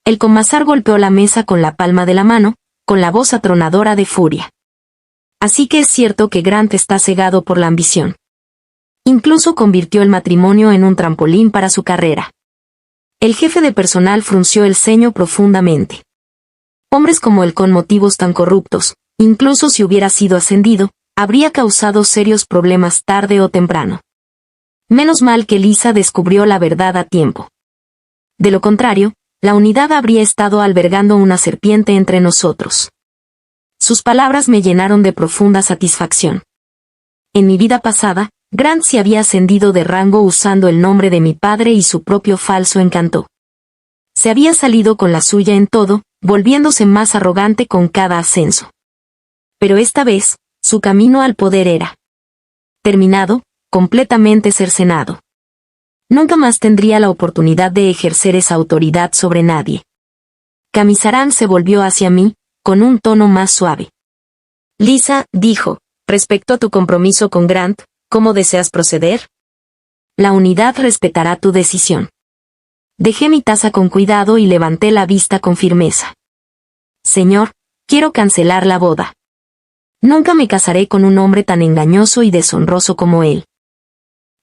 El comasar golpeó la mesa con la palma de la mano, con la voz atronadora de furia. Así que es cierto que Grant está cegado por la ambición. Incluso convirtió el matrimonio en un trampolín para su carrera. El jefe de personal frunció el ceño profundamente. Hombres como él con motivos tan corruptos, incluso si hubiera sido ascendido, habría causado serios problemas tarde o temprano. Menos mal que Lisa descubrió la verdad a tiempo. De lo contrario, la unidad habría estado albergando una serpiente entre nosotros. Sus palabras me llenaron de profunda satisfacción. En mi vida pasada, Grant se había ascendido de rango usando el nombre de mi padre y su propio falso encanto. Se había salido con la suya en todo, volviéndose más arrogante con cada ascenso. Pero esta vez, su camino al poder era terminado, completamente cercenado. Nunca más tendría la oportunidad de ejercer esa autoridad sobre nadie. Kamisaran se volvió hacia mí, con un tono más suave. Lisa, dijo, respecto a tu compromiso con Grant, ¿cómo deseas proceder? La unidad respetará tu decisión. Dejé mi taza con cuidado y levanté la vista con firmeza. Señor, quiero cancelar la boda. Nunca me casaré con un hombre tan engañoso y deshonroso como él.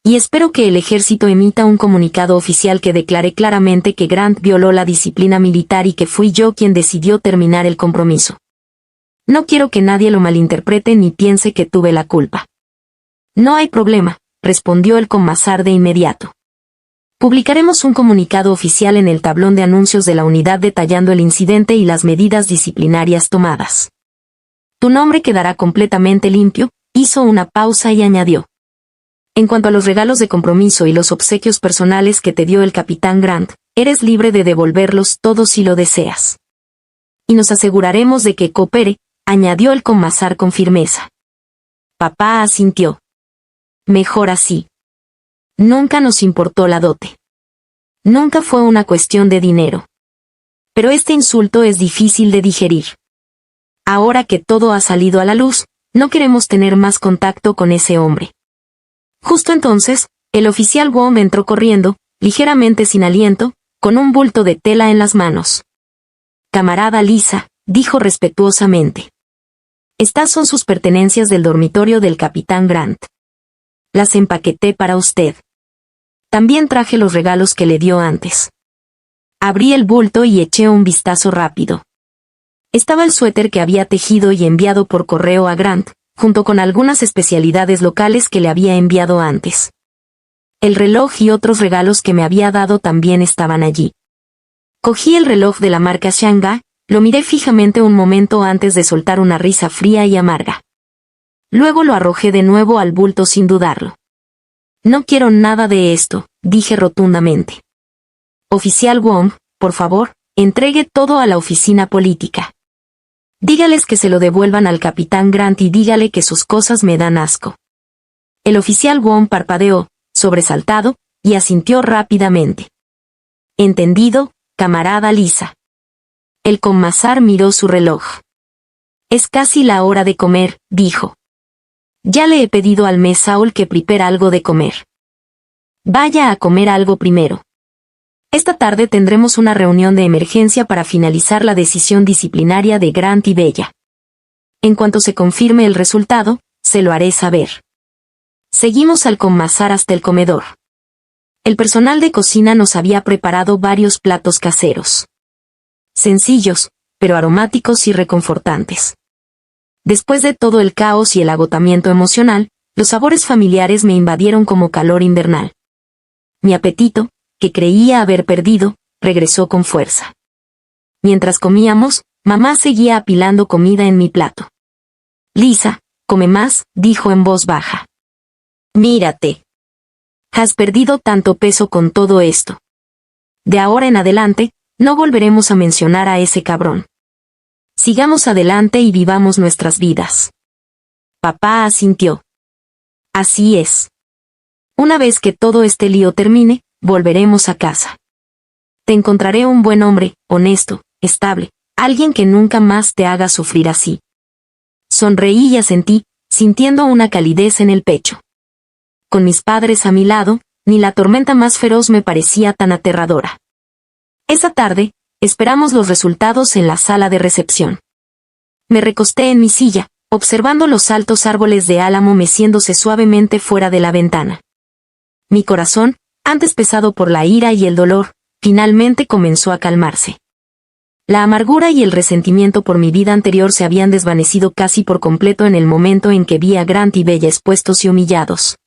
Y espero que el ejército emita un comunicado oficial que declare claramente que Grant violó la disciplina militar y que fui yo quien decidió terminar el compromiso. No quiero que nadie lo malinterprete ni piense que tuve la culpa. No hay problema, respondió el comasar de inmediato. Publicaremos un comunicado oficial en el tablón de anuncios de la unidad detallando el incidente y las medidas disciplinarias tomadas. Tu nombre quedará completamente limpio, hizo una pausa y añadió. En cuanto a los regalos de compromiso y los obsequios personales que te dio el capitán Grant, eres libre de devolverlos todos si lo deseas. Y nos aseguraremos de que coopere, añadió el comasar con firmeza. Papá asintió. Mejor así. Nunca nos importó la dote. Nunca fue una cuestión de dinero. Pero este insulto es difícil de digerir. Ahora que todo ha salido a la luz, no queremos tener más contacto con ese hombre. Justo entonces, el oficial Wong entró corriendo, ligeramente sin aliento, con un bulto de tela en las manos. Camarada Lisa, dijo respetuosamente. Estas son sus pertenencias del dormitorio del capitán Grant. Las empaqueté para usted. También traje los regalos que le dio antes. Abrí el bulto y eché un vistazo rápido. Estaba el suéter que había tejido y enviado por correo a Grant, junto con algunas especialidades locales que le había enviado antes. El reloj y otros regalos que me había dado también estaban allí. Cogí el reloj de la marca Shanghai, lo miré fijamente un momento antes de soltar una risa fría y amarga. Luego lo arrojé de nuevo al bulto sin dudarlo. No quiero nada de esto, dije rotundamente. Oficial Wong, por favor, entregue todo a la oficina política. Dígales que se lo devuelvan al capitán Grant y dígale que sus cosas me dan asco. El oficial Wong parpadeó, sobresaltado, y asintió rápidamente. Entendido, camarada Lisa. El commissar miró su reloj. Es casi la hora de comer, dijo. Ya le he pedido al mes Saul que prepare algo de comer. Vaya a comer algo primero. Esta tarde tendremos una reunión de emergencia para finalizar la decisión disciplinaria de Grant y Bella. En cuanto se confirme el resultado, se lo haré saber. Seguimos al commissar hasta el comedor. El personal de cocina nos había preparado varios platos caseros. Sencillos, pero aromáticos y reconfortantes. Después de todo el caos y el agotamiento emocional, los sabores familiares me invadieron como calor invernal. Mi apetito, que creía haber perdido, regresó con fuerza. Mientras comíamos, mamá seguía apilando comida en mi plato. Lisa, come más, dijo en voz baja. Mírate. Has perdido tanto peso con todo esto. De ahora en adelante, no volveremos a mencionar a ese cabrón. Sigamos adelante y vivamos nuestras vidas. Papá asintió. Así es. Una vez que todo este lío termine, volveremos a casa. Te encontraré un buen hombre, honesto, estable, alguien que nunca más te haga sufrir así. Sonreí y asentí, sintiendo una calidez en el pecho. Con mis padres a mi lado, ni la tormenta más feroz me parecía tan aterradora. Esa tarde, esperamos los resultados en la sala de recepción. Me recosté en mi silla, observando los altos árboles de álamo meciéndose suavemente fuera de la ventana. Mi corazón, antes pesado por la ira y el dolor, finalmente comenzó a calmarse. La amargura y el resentimiento por mi vida anterior se habían desvanecido casi por completo en el momento en que vi a Grant y Bella expuestos y humillados.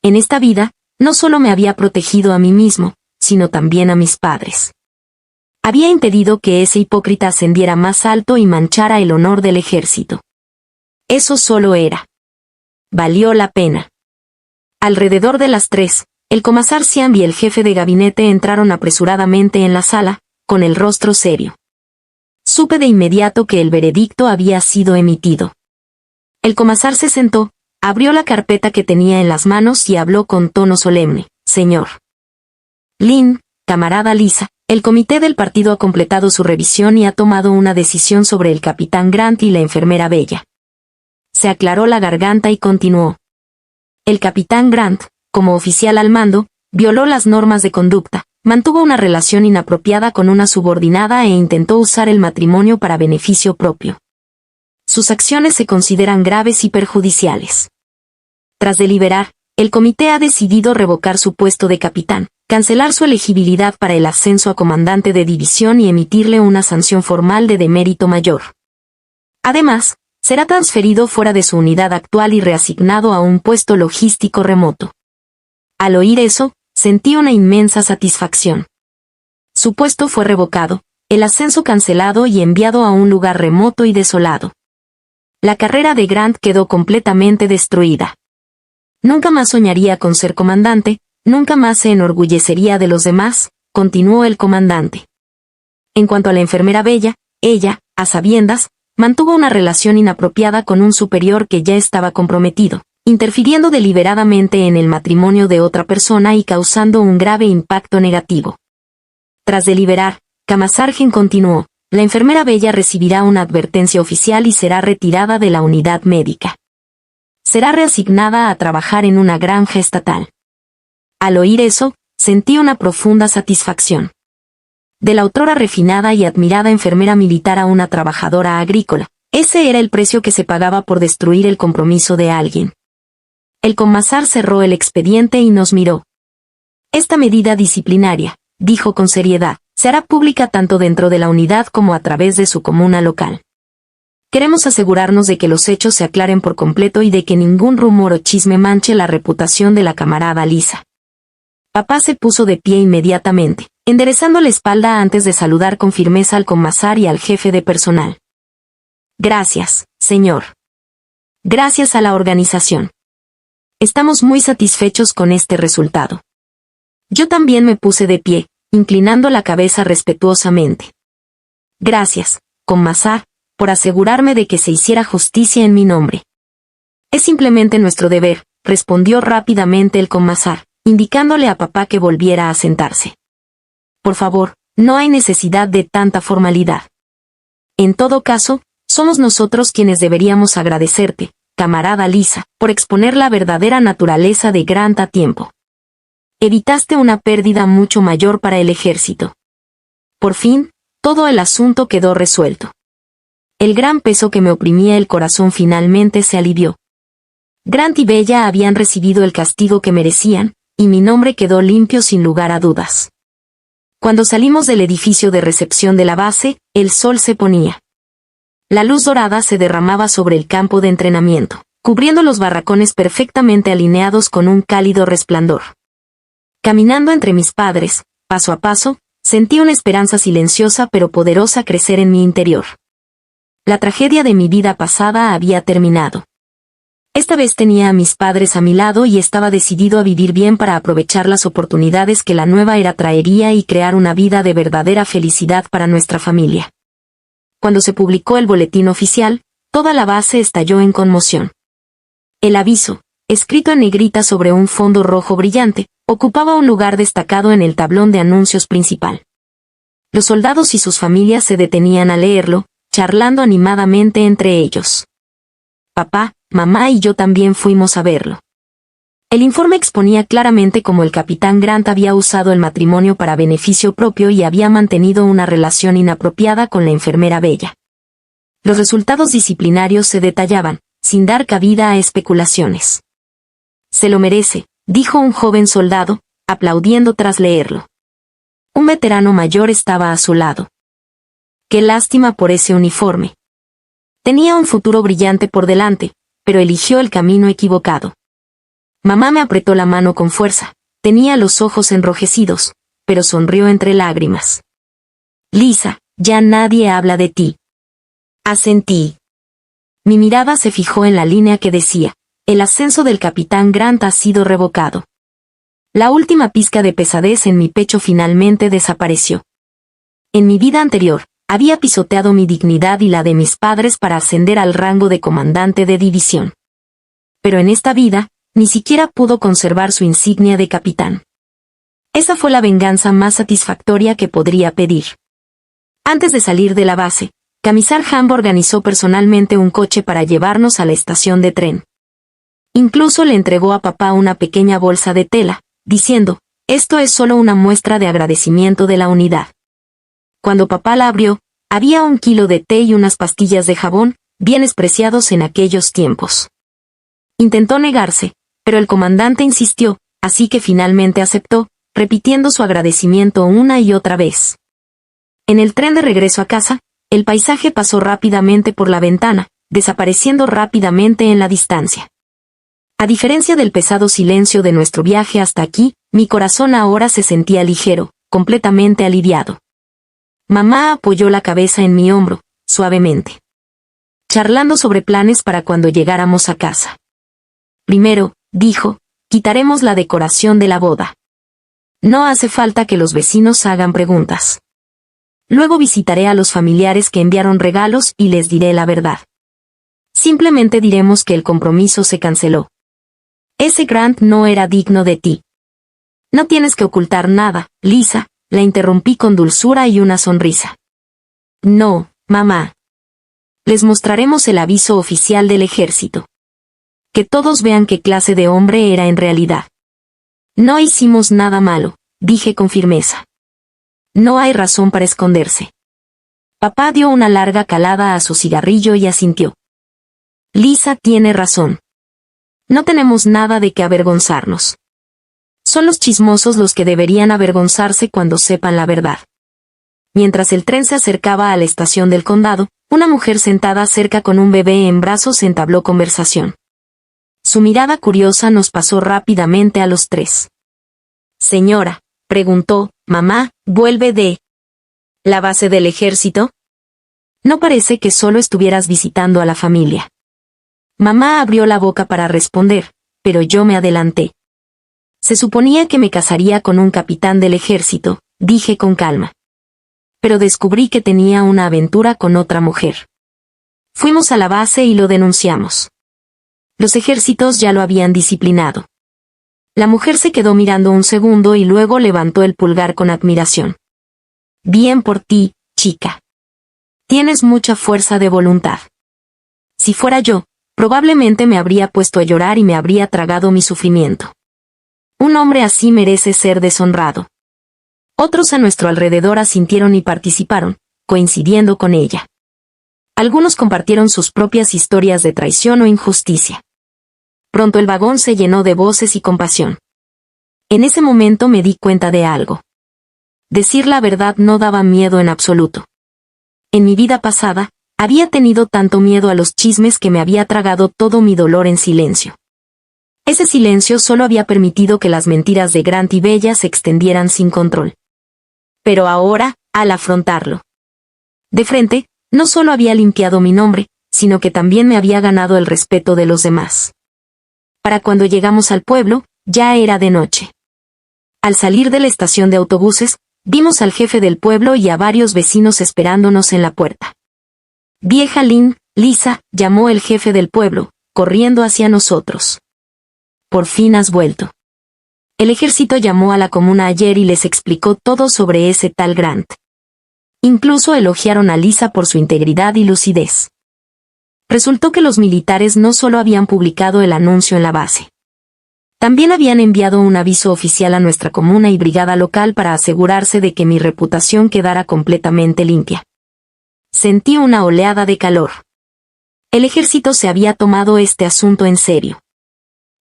En esta vida, no solo me había protegido a mí mismo, sino también a mis padres. Había impedido que ese hipócrita ascendiera más alto y manchara el honor del ejército. Eso solo era. Valió la pena. Alrededor de las 3, el commissar Siam y el jefe de gabinete entraron apresuradamente en la sala, con el rostro serio. Supe de inmediato que el veredicto había sido emitido. El commissar se sentó, abrió la carpeta que tenía en las manos y habló con tono solemne. Señor Lin, camarada Lisa, el comité del partido ha completado su revisión y ha tomado una decisión sobre el capitán Grant y la enfermera Bella. Se aclaró la garganta y continuó. El capitán Grant, como oficial al mando, violó las normas de conducta, mantuvo una relación inapropiada con una subordinada e intentó usar el matrimonio para beneficio propio. Sus acciones se consideran graves y perjudiciales. Tras deliberar, el comité ha decidido revocar su puesto de capitán, cancelar su elegibilidad para el ascenso a comandante de división y emitirle una sanción formal de demérito mayor. Además, será transferido fuera de su unidad actual y reasignado a un puesto logístico remoto. Al oír eso, sentí una inmensa satisfacción. Su puesto fue revocado, el ascenso cancelado y enviado a un lugar remoto y desolado. La carrera de Grant quedó completamente destruida. Nunca más soñaría con ser comandante, nunca más se enorgullecería de los demás, continuó el comandante. En cuanto a la enfermera Bella, ella, a sabiendas, mantuvo una relación inapropiada con un superior que ya estaba comprometido, interfiriendo deliberadamente en el matrimonio de otra persona y causando un grave impacto negativo. Tras deliberar, Kamasargen continuó, la enfermera Bella recibirá una advertencia oficial y será retirada de la unidad médica. Será reasignada a trabajar en una granja estatal. Al oír eso, sentí una profunda satisfacción. De la otrora refinada y admirada enfermera militar a una trabajadora agrícola, ese era el precio que se pagaba por destruir el compromiso de alguien. El commissar cerró el expediente y nos miró. Esta medida disciplinaria, dijo con seriedad, se hará pública tanto dentro de la unidad como a través de su comuna local. Queremos asegurarnos de que los hechos se aclaren por completo y de que ningún rumor o chisme manche la reputación de la camarada Lisa. Papá se puso de pie inmediatamente, enderezando la espalda antes de saludar con firmeza al commissar y al jefe de personal. Gracias, señor. Gracias a la organización. Estamos muy satisfechos con este resultado. Yo también me puse de pie, inclinando la cabeza respetuosamente. Gracias, Commasar, por asegurarme de que se hiciera justicia en mi nombre. Es simplemente nuestro deber, respondió rápidamente el Commasar, indicándole a papá que volviera a sentarse. Por favor, no hay necesidad de tanta formalidad. En todo caso, somos nosotros quienes deberíamos agradecerte, camarada Lisa, por exponer la verdadera naturaleza de Grant a tiempo. Evitaste una pérdida mucho mayor para el ejército. Por fin, todo el asunto quedó resuelto. El gran peso que me oprimía el corazón finalmente se alivió. Grant y Bella habían recibido el castigo que merecían, y mi nombre quedó limpio sin lugar a dudas. Cuando salimos del edificio de recepción de la base, el sol se ponía. La luz dorada se derramaba sobre el campo de entrenamiento, cubriendo los barracones perfectamente alineados con un cálido resplandor. Caminando entre mis padres, paso a paso, sentí una esperanza silenciosa pero poderosa crecer en mi interior. La tragedia de mi vida pasada había terminado. Esta vez tenía a mis padres a mi lado y estaba decidido a vivir bien para aprovechar las oportunidades que la nueva era traería y crear una vida de verdadera felicidad para nuestra familia. Cuando se publicó el boletín oficial, toda la base estalló en conmoción. El aviso, escrito en negrita sobre un fondo rojo brillante, ocupaba un lugar destacado en el tablón de anuncios principal. Los soldados y sus familias se detenían a leerlo, charlando animadamente entre ellos. Papá, mamá y yo también fuimos a verlo. El informe exponía claramente cómo el capitán Grant había usado el matrimonio para beneficio propio y había mantenido una relación inapropiada con la enfermera Bella. Los resultados disciplinarios se detallaban, sin dar cabida a especulaciones. Se lo merece, dijo un joven soldado, aplaudiendo tras leerlo. Un veterano mayor estaba a su lado. Qué lástima por ese uniforme. Tenía un futuro brillante por delante, pero eligió el camino equivocado. Mamá me apretó la mano con fuerza, tenía los ojos enrojecidos, pero sonrió entre lágrimas. Lisa, ya nadie habla de ti. Asentí. Mi mirada se fijó en la línea que decía, el ascenso del capitán Grant ha sido revocado. La última pizca de pesadez en mi pecho finalmente desapareció. En mi vida anterior, había pisoteado mi dignidad y la de mis padres para ascender al rango de comandante de división. Pero en esta vida, ni siquiera pudo conservar su insignia de capitán. Esa fue la venganza más satisfactoria que podría pedir. Antes de salir de la base, Commissar Hamb organizó personalmente un coche para llevarnos a la estación de tren. Incluso le entregó a papá una pequeña bolsa de tela, diciendo, esto es solo una muestra de agradecimiento de la unidad. Cuando papá la abrió, había 1 kilo de té y unas pastillas de jabón, bienes preciados en aquellos tiempos. Intentó negarse, pero el comandante insistió, así que finalmente aceptó, repitiendo su agradecimiento una y otra vez. En el tren de regreso a casa, el paisaje pasó rápidamente por la ventana, desapareciendo rápidamente en la distancia. A diferencia del pesado silencio de nuestro viaje hasta aquí, mi corazón ahora se sentía ligero, completamente aliviado. Mamá apoyó la cabeza en mi hombro, suavemente. Charlando sobre planes para cuando llegáramos a casa. Primero, dijo, quitaremos la decoración de la boda. No hace falta que los vecinos hagan preguntas. Luego visitaré a los familiares que enviaron regalos y les diré la verdad. Simplemente diremos que el compromiso se canceló. Ese Grant no era digno de ti. No tienes que ocultar nada, Lisa, la interrumpí con dulzura y una sonrisa. No, mamá. Les mostraremos el aviso oficial del ejército. Que todos vean qué clase de hombre era en realidad. No hicimos nada malo, dije con firmeza. No hay razón para esconderse. Papá dio una larga calada a su cigarrillo y asintió. Lisa tiene razón. No tenemos nada de qué avergonzarnos. Son los chismosos los que deberían avergonzarse cuando sepan la verdad. Mientras el tren se acercaba a la estación del condado, una mujer sentada cerca con un bebé en brazos entabló conversación. Su mirada curiosa nos pasó rápidamente a los tres. Señora, preguntó, mamá, ¿vuelve de la base del ejército? No parece que solo estuvieras visitando a la familia. Mamá abrió la boca para responder, pero yo me adelanté. Se suponía que me casaría con un capitán del ejército, dije con calma. Pero descubrí que tenía una aventura con otra mujer. Fuimos a la base y lo denunciamos. Los ejércitos ya lo habían disciplinado. La mujer se quedó mirando un segundo y luego levantó el pulgar con admiración. Bien por ti, chica. Tienes mucha fuerza de voluntad. Si fuera yo, probablemente me habría puesto a llorar y me habría tragado mi sufrimiento. Un hombre así merece ser deshonrado. Otros a nuestro alrededor asintieron y participaron, coincidiendo con ella. Algunos compartieron sus propias historias de traición o injusticia. Pronto el vagón se llenó de voces y compasión. En ese momento me di cuenta de algo. Decir la verdad no daba miedo en absoluto. En mi vida pasada, había tenido tanto miedo a los chismes que me había tragado todo mi dolor en silencio. Ese silencio solo había permitido que las mentiras de Grant y Bella se extendieran sin control. Pero ahora, al afrontarlo de frente, no solo había limpiado mi nombre, sino que también me había ganado el respeto de los demás. Para cuando llegamos al pueblo, ya era de noche. Al salir de la estación de autobuses, vimos al jefe del pueblo y a varios vecinos esperándonos en la puerta. Vieja Lisa, llamó el jefe del pueblo, corriendo hacia nosotros. Por fin has vuelto. El ejército llamó a la comuna ayer y les explicó todo sobre ese tal Grant. Incluso elogiaron a Lisa por su integridad y lucidez. Resultó que los militares no solo habían publicado el anuncio en la base. También habían enviado un aviso oficial a nuestra comuna y brigada local para asegurarse de que mi reputación quedara completamente limpia. Sentí una oleada de calor. El ejército se había tomado este asunto en serio.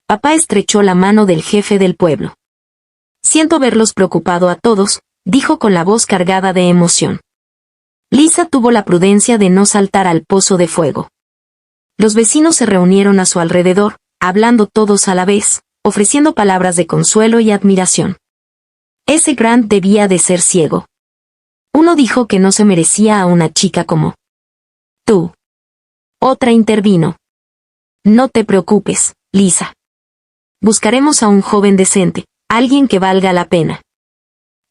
Papá estrechó la mano del jefe del pueblo. Siento verlos preocupado a todos, dijo con la voz cargada de emoción. Lisa tuvo la prudencia de no saltar al pozo de fuego. Los vecinos se reunieron a su alrededor, hablando todos a la vez, ofreciendo palabras de consuelo y admiración. Ese Grant debía de ser ciego. Uno dijo que no se merecía a una chica como tú. Otra intervino. No te preocupes, Lisa. Buscaremos a un joven decente, alguien que valga la pena.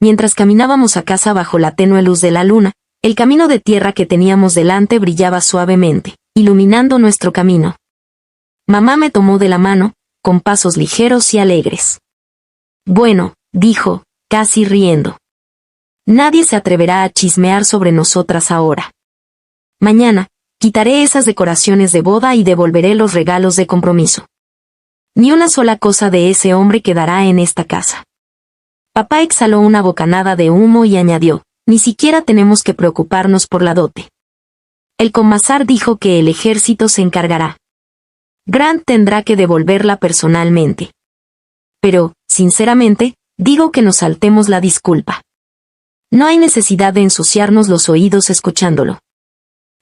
Mientras caminábamos a casa bajo la tenue luz de la luna, el camino de tierra que teníamos delante brillaba suavemente, iluminando nuestro camino. Mamá me tomó de la mano, con pasos ligeros y alegres. Bueno, dijo, casi riendo. Nadie se atreverá a chismear sobre nosotras ahora. Mañana, quitaré esas decoraciones de boda y devolveré los regalos de compromiso. Ni una sola cosa de ese hombre quedará en esta casa. Papá exhaló una bocanada de humo y añadió, ni siquiera tenemos que preocuparnos por la dote. El comasar dijo que el ejército se encargará. Grant tendrá que devolverla personalmente. Pero, sinceramente, digo que nos saltemos la disculpa. No hay necesidad de ensuciarnos los oídos escuchándolo.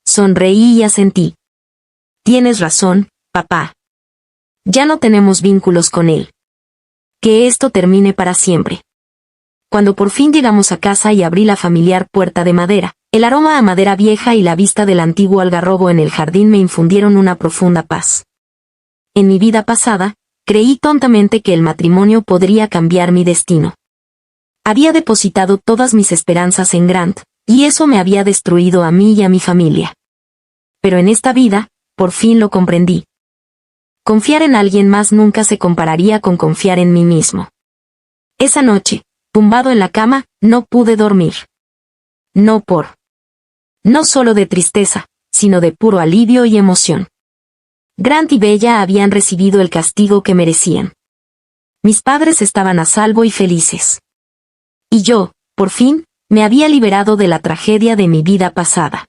Sonreí y asentí. Tienes razón, papá. Ya no tenemos vínculos con él. Que esto termine para siempre. Cuando por fin llegamos a casa y abrí la familiar puerta de madera, el aroma a madera vieja y la vista del antiguo algarrobo en el jardín me infundieron una profunda paz. En mi vida pasada, creí tontamente que el matrimonio podría cambiar mi destino. Había depositado todas mis esperanzas en Grant, y eso me había destruido a mí y a mi familia. Pero en esta vida, por fin lo comprendí. Confiar en alguien más nunca se compararía con confiar en mí mismo. Esa noche, tumbado en la cama, no pude dormir. No solo de tristeza, sino de puro alivio y emoción. Grant y Bella habían recibido el castigo que merecían. Mis padres estaban a salvo y felices. Y yo, por fin, me había liberado de la tragedia de mi vida pasada.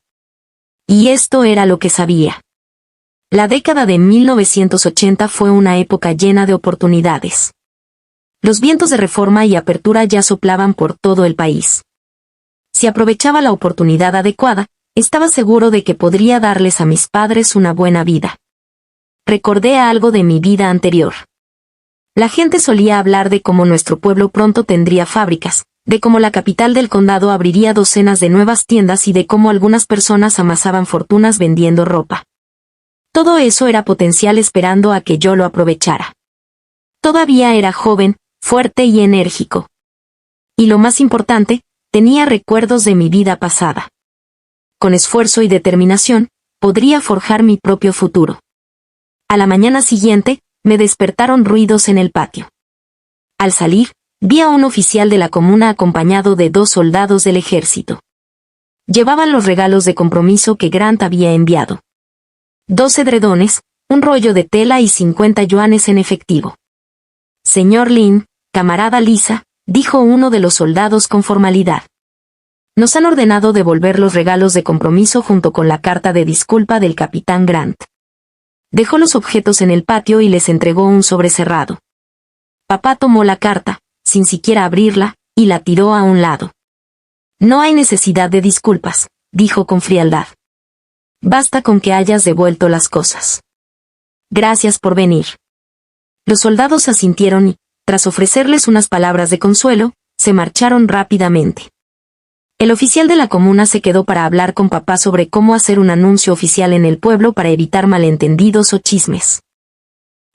Y esto era lo que sabía. La década de 1980 fue una época llena de oportunidades. Los vientos de reforma y apertura ya soplaban por todo el país. Si aprovechaba la oportunidad adecuada, estaba seguro de que podría darles a mis padres una buena vida. Recordé algo de mi vida anterior. La gente solía hablar de cómo nuestro pueblo pronto tendría fábricas, de cómo la capital del condado abriría docenas de nuevas tiendas y de cómo algunas personas amasaban fortunas vendiendo ropa. Todo eso era potencial esperando a que yo lo aprovechara. Todavía era joven, fuerte y enérgico. Y lo más importante, tenía recuerdos de mi vida pasada. Con esfuerzo y determinación, podría forjar mi propio futuro. A la mañana siguiente, me despertaron ruidos en el patio. Al salir, vi a un oficial de la comuna acompañado de 2 soldados del ejército. Llevaban los regalos de compromiso que Grant había enviado. 2 edredones, un rollo de tela y 50 yuanes en efectivo. Señor Lin, camarada Lisa, dijo uno de los soldados con formalidad. Nos han ordenado devolver los regalos de compromiso junto con la carta de disculpa del capitán Grant. Dejó los objetos en el patio y les entregó un sobre cerrado. Papá tomó la carta, sin siquiera abrirla, y la tiró a un lado. No hay necesidad de disculpas, dijo con frialdad. Basta con que hayas devuelto las cosas. Gracias por venir. Los soldados asintieron y, tras ofrecerles unas palabras de consuelo, se marcharon rápidamente. El oficial de la comuna se quedó para hablar con papá sobre cómo hacer un anuncio oficial en el pueblo para evitar malentendidos o chismes.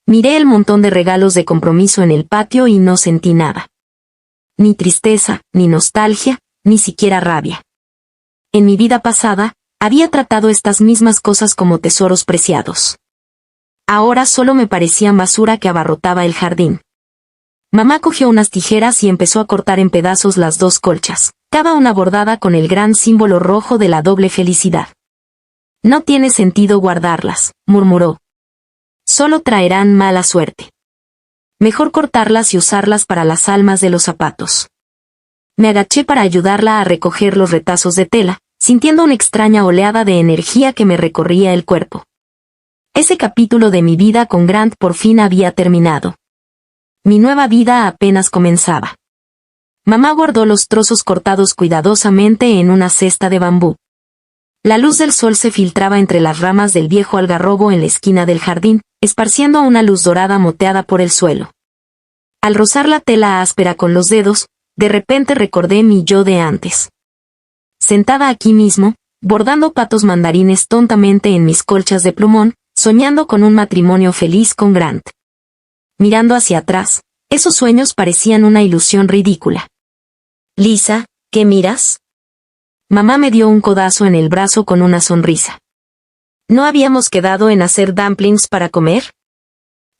Miré el montón de regalos de compromiso en el patio y no sentí nada. Ni tristeza, ni nostalgia, ni siquiera rabia. En mi vida pasada, había tratado estas mismas cosas como tesoros preciados. Ahora solo me parecían basura que abarrotaba el jardín. Mamá cogió unas tijeras y empezó a cortar en pedazos las 2 colchas, cada una bordada con el gran símbolo rojo de la doble felicidad. No tiene sentido guardarlas, murmuró. Solo traerán mala suerte. Mejor cortarlas y usarlas para las almas de los zapatos. Me agaché para ayudarla a recoger los retazos de tela, sintiendo una extraña oleada de energía que me recorría el cuerpo. Ese capítulo de mi vida con Grant por fin había terminado. Mi nueva vida apenas comenzaba. Mamá guardó los trozos cortados cuidadosamente en una cesta de bambú. La luz del sol se filtraba entre las ramas del viejo algarrobo en la esquina del jardín, esparciendo una luz dorada moteada por el suelo. Al rozar la tela áspera con los dedos, de repente recordé mi yo de antes. Sentada aquí mismo, bordando patos mandarines tontamente en mis colchas de plumón, soñando con un matrimonio feliz con Grant. Mirando hacia atrás, esos sueños parecían una ilusión ridícula. Lisa, ¿qué miras? Mamá me dio un codazo en el brazo con una sonrisa. ¿No habíamos quedado en hacer dumplings para comer?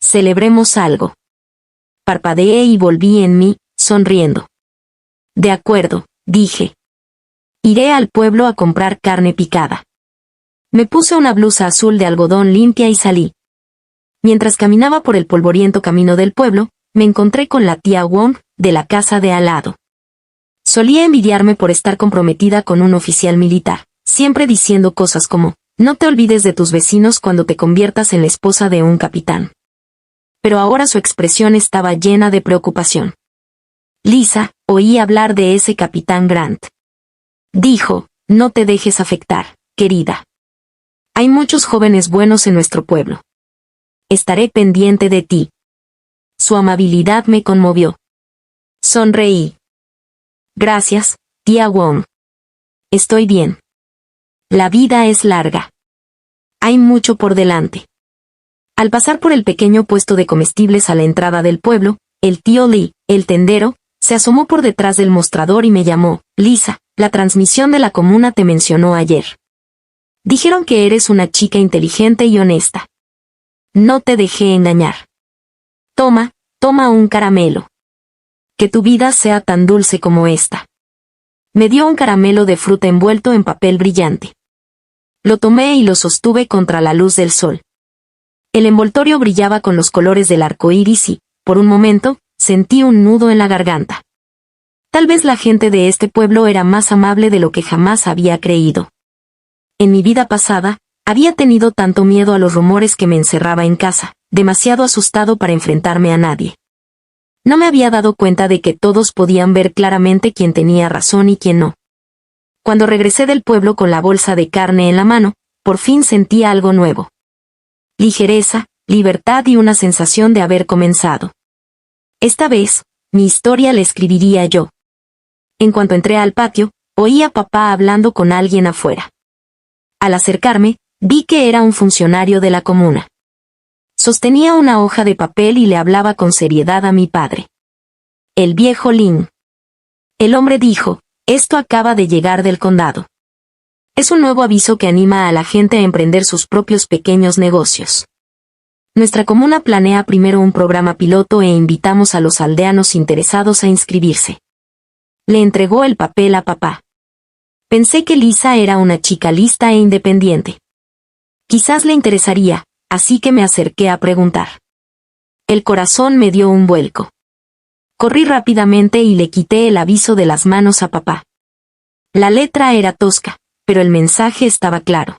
Celebremos algo. Parpadeé y volví en mí, sonriendo. De acuerdo, dije. Iré al pueblo a comprar carne picada. Me puse una blusa azul de algodón limpia y salí. Mientras caminaba por el polvoriento camino del pueblo, me encontré con la tía Wong, de la casa de al lado. Solía envidiarme por estar comprometida con un oficial militar, siempre diciendo cosas como, no te olvides de tus vecinos cuando te conviertas en la esposa de un capitán. Pero ahora su expresión estaba llena de preocupación. Lisa, oí hablar de ese capitán Grant. Dijo, no te dejes afectar, querida. Hay muchos jóvenes buenos en nuestro pueblo. Estaré pendiente de ti. Su amabilidad me conmovió. Sonreí. Gracias, tía Wong. Estoy bien. La vida es larga. Hay mucho por delante. Al pasar por el pequeño puesto de comestibles a la entrada del pueblo, el tío Lee, el tendero, se asomó por detrás del mostrador y me llamó, Lisa, la transmisión de la comuna te mencionó ayer. Dijeron que eres una chica inteligente y honesta. No te dejé engañar. Toma un caramelo. Que tu vida sea tan dulce como esta. Me dio un caramelo de fruta envuelto en papel brillante. Lo tomé y lo sostuve contra la luz del sol. El envoltorio brillaba con los colores del arco iris y, por un momento, sentí un nudo en la garganta. Tal vez la gente de este pueblo era más amable de lo que jamás había creído. En mi vida pasada, había tenido tanto miedo a los rumores que me encerraba en casa, demasiado asustado para enfrentarme a nadie. No me había dado cuenta de que todos podían ver claramente quién tenía razón y quién no. Cuando regresé del pueblo con la bolsa de carne en la mano, por fin sentí algo nuevo. Ligereza, libertad y una sensación de haber comenzado. Esta vez, mi historia la escribiría yo. En cuanto entré al patio, oí a papá hablando con alguien afuera. Al acercarme, vi que era un funcionario de la comuna. Sostenía una hoja de papel y le hablaba con seriedad a mi padre. el viejo Lin. El hombre dijo, esto acaba de llegar del condado. Es un nuevo aviso que anima a la gente a emprender sus propios pequeños negocios. Nuestra comuna planea primero un programa piloto e invitamos a los aldeanos interesados a inscribirse. Le entregó el papel a papá. Pensé que Lisa era una chica lista e independiente. Quizás le interesaría, así que me acerqué a preguntar. El corazón me dio un vuelco. Corrí rápidamente y le quité el aviso de las manos a papá. La letra era tosca, pero el mensaje estaba claro.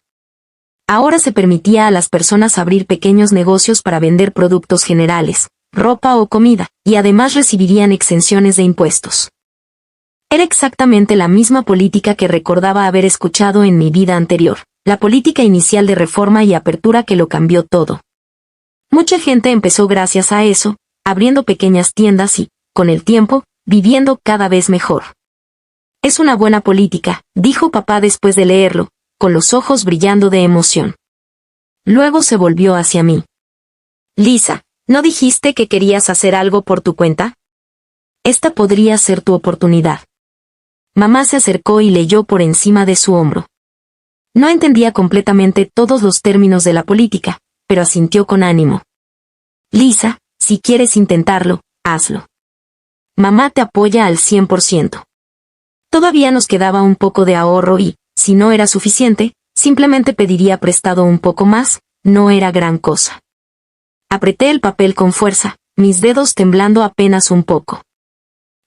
Ahora se permitía a las personas abrir pequeños negocios para vender productos generales, ropa o comida, y además recibirían exenciones de impuestos. Era exactamente la misma política que recordaba haber escuchado en mi vida anterior, la política inicial de reforma y apertura que lo cambió todo. Mucha gente empezó gracias a eso, abriendo pequeñas tiendas y, con el tiempo, viviendo cada vez mejor. Es una buena política, dijo papá después de leerlo, con los ojos brillando de emoción. Luego se volvió hacia mí. Lisa, ¿no dijiste que querías hacer algo por tu cuenta? Esta podría ser tu oportunidad. Mamá se acercó y leyó por encima de su hombro. No entendía completamente todos los términos de la política, pero asintió con ánimo. Lisa, si quieres intentarlo, hazlo. Mamá te apoya al 100%. Todavía nos quedaba un poco de ahorro y, si no era suficiente, simplemente pediría prestado un poco más, no era gran cosa. Apreté el papel con fuerza, mis dedos temblando apenas un poco.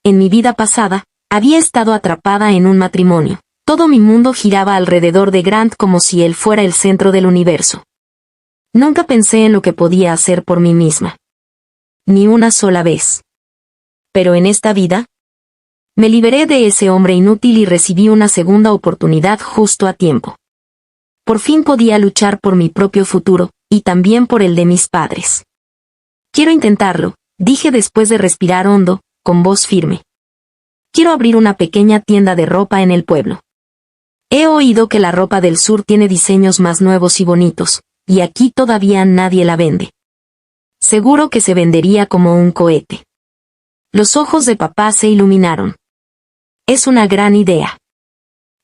En mi vida pasada, había estado atrapada en un matrimonio. Todo mi mundo giraba alrededor de Grant como si él fuera el centro del universo. Nunca pensé en lo que podía hacer por mí misma. Ni una sola vez. Pero en esta vida, me liberé de ese hombre inútil y recibí una segunda oportunidad justo a tiempo. Por fin podía luchar por mi propio futuro, y también por el de mis padres. Quiero intentarlo, dije después de respirar hondo, con voz firme. Quiero abrir una pequeña tienda de ropa en el pueblo. He oído que la ropa del sur tiene diseños más nuevos y bonitos, y aquí todavía nadie la vende. Seguro que se vendería como un cohete. Los ojos de papá se iluminaron. Es una gran idea.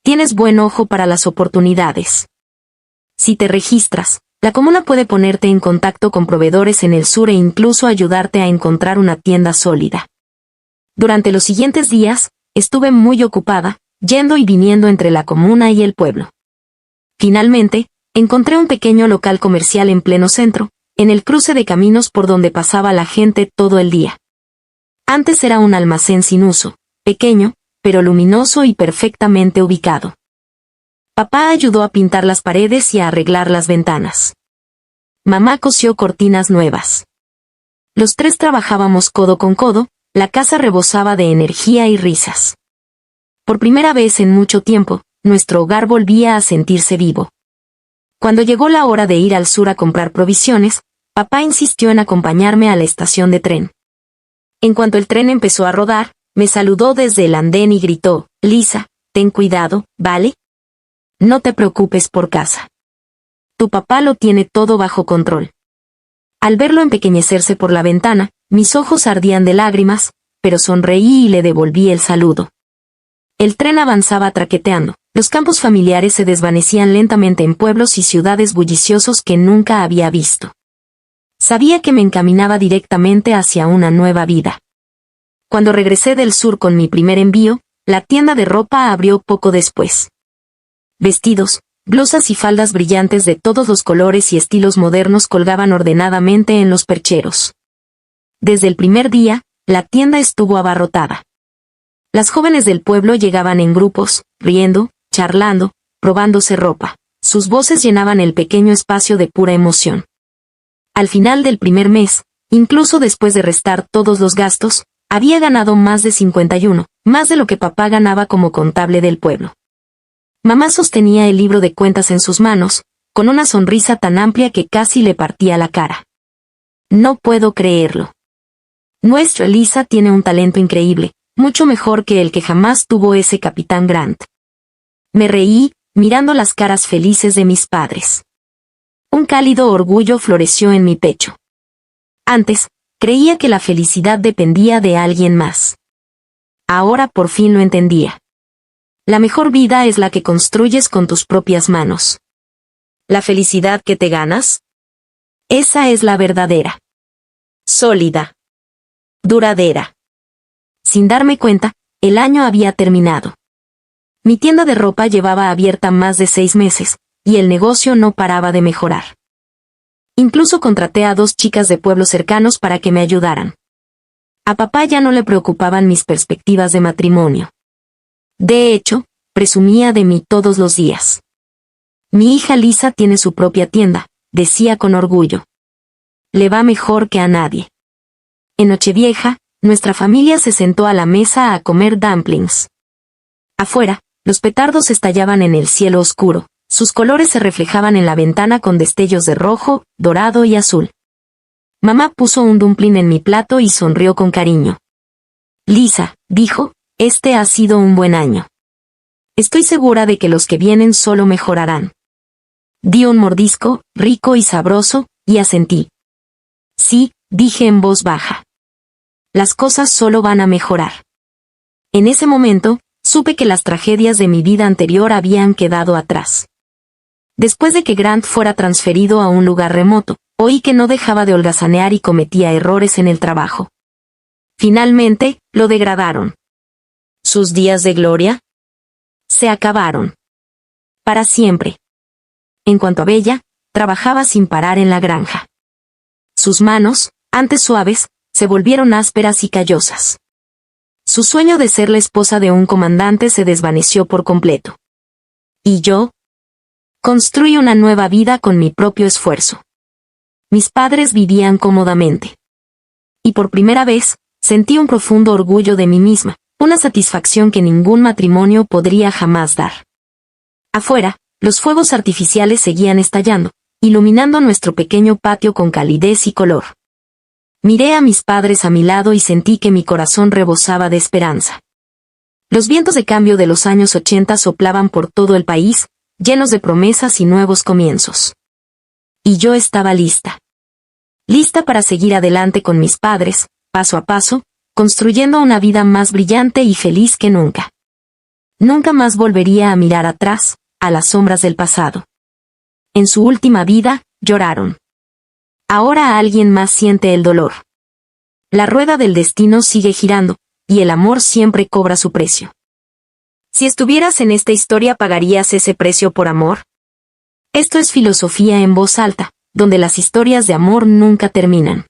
Tienes buen ojo para las oportunidades. Si te registras, la comuna puede ponerte en contacto con proveedores en el sur e incluso ayudarte a encontrar una tienda sólida. Durante los siguientes días, estuve muy ocupada, yendo y viniendo entre la comuna y el pueblo. Finalmente, encontré un pequeño local comercial en pleno centro, en el cruce de caminos por donde pasaba la gente todo el día. Antes era un almacén sin uso, pequeño, pero luminoso y perfectamente ubicado. Papá ayudó a pintar las paredes y a arreglar las ventanas. Mamá cosió cortinas nuevas. Los tres trabajábamos codo con codo, la casa rebosaba de energía y risas. Por primera vez en mucho tiempo, nuestro hogar volvía a sentirse vivo. Cuando llegó la hora de ir al sur a comprar provisiones, papá insistió en acompañarme a la estación de tren. En cuanto el tren empezó a rodar, me saludó desde el andén y gritó, Lisa, ten cuidado, ¿vale? No te preocupes por casa. Tu papá lo tiene todo bajo control. Al verlo empequeñecerse por la ventana, mis ojos ardían de lágrimas, pero sonreí y le devolví el saludo. El tren avanzaba traqueteando, los campos familiares se desvanecían lentamente en pueblos y ciudades bulliciosos que nunca había visto. Sabía que me encaminaba directamente hacia una nueva vida. Cuando regresé del sur con mi primer envío, la tienda de ropa abrió poco después. Vestidos, blusas y faldas brillantes de todos los colores y estilos modernos colgaban ordenadamente en los percheros. Desde el primer día, la tienda estuvo abarrotada. Las jóvenes del pueblo llegaban en grupos, riendo, charlando, probándose ropa. Sus voces llenaban el pequeño espacio de pura emoción. Al final del primer mes, incluso después de restar todos los gastos, había ganado más de 51, más de lo que papá ganaba como contable del pueblo. Mamá sostenía el libro de cuentas en sus manos, con una sonrisa tan amplia que casi le partía la cara. No puedo creerlo. Nuestra Lisa tiene un talento increíble, mucho mejor que el que jamás tuvo ese capitán Grant. Me reí, mirando las caras felices de mis padres. Un cálido orgullo floreció en mi pecho. Antes, Creía que la felicidad dependía de alguien más. Ahora por fin lo entendía. La mejor vida es la que construyes con tus propias manos. ¿La felicidad que te ganas? Esa es la verdadera. Sólida. Duradera. Sin darme cuenta, el año había terminado. Mi tienda de ropa llevaba abierta más de 6 meses, y el negocio no paraba de mejorar. Incluso contraté a 2 chicas de pueblos cercanos para que me ayudaran. A papá ya no le preocupaban mis perspectivas de matrimonio. De hecho, presumía de mí todos los días. Mi hija Lisa tiene su propia tienda, decía con orgullo. Le va mejor que a nadie. En Nochevieja, nuestra familia se sentó a la mesa a comer dumplings. Afuera, los petardos estallaban en el cielo oscuro, sus colores se reflejaban en la ventana con destellos de rojo, dorado y azul. Mamá puso un dumpling en mi plato y sonrió con cariño. Lisa, dijo, este ha sido un buen año. Estoy segura de que los que vienen solo mejorarán. Di un mordisco, rico y sabroso, y asentí. Sí, dije en voz baja. Las cosas solo van a mejorar. En ese momento, supe que las tragedias de mi vida anterior habían quedado atrás. Después de que Grant fuera transferido a un lugar remoto, oí que no dejaba de holgazanear y cometía errores en el trabajo. Finalmente, lo degradaron. ¿Sus días de gloria? Se acabaron. Para siempre. En cuanto a Bella, trabajaba sin parar en la granja. Sus manos, antes suaves, se volvieron ásperas y callosas. Su sueño de ser la esposa de un comandante se desvaneció por completo. ¿Y yo? Construí una nueva vida con mi propio esfuerzo. Mis padres vivían cómodamente. Y por primera vez, sentí un profundo orgullo de mí misma, una satisfacción que ningún matrimonio podría jamás dar. Afuera, los fuegos artificiales seguían estallando, iluminando nuestro pequeño patio con calidez y color. Miré a mis padres a mi lado y sentí que mi corazón rebosaba de esperanza. Los vientos de cambio de los años 80 soplaban por todo el país, llenos de promesas y nuevos comienzos. Y yo estaba lista. Lista para seguir adelante con mis padres, paso a paso, construyendo una vida más brillante y feliz que nunca. Nunca más volvería a mirar atrás, a las sombras del pasado. En su última vida, lloraron. Ahora alguien más siente el dolor. La rueda del destino sigue girando, y el amor siempre cobra su precio. Si estuvieras en esta historia, ¿pagarías ese precio por amor? Esto es filosofía en voz alta, donde las historias de amor nunca terminan.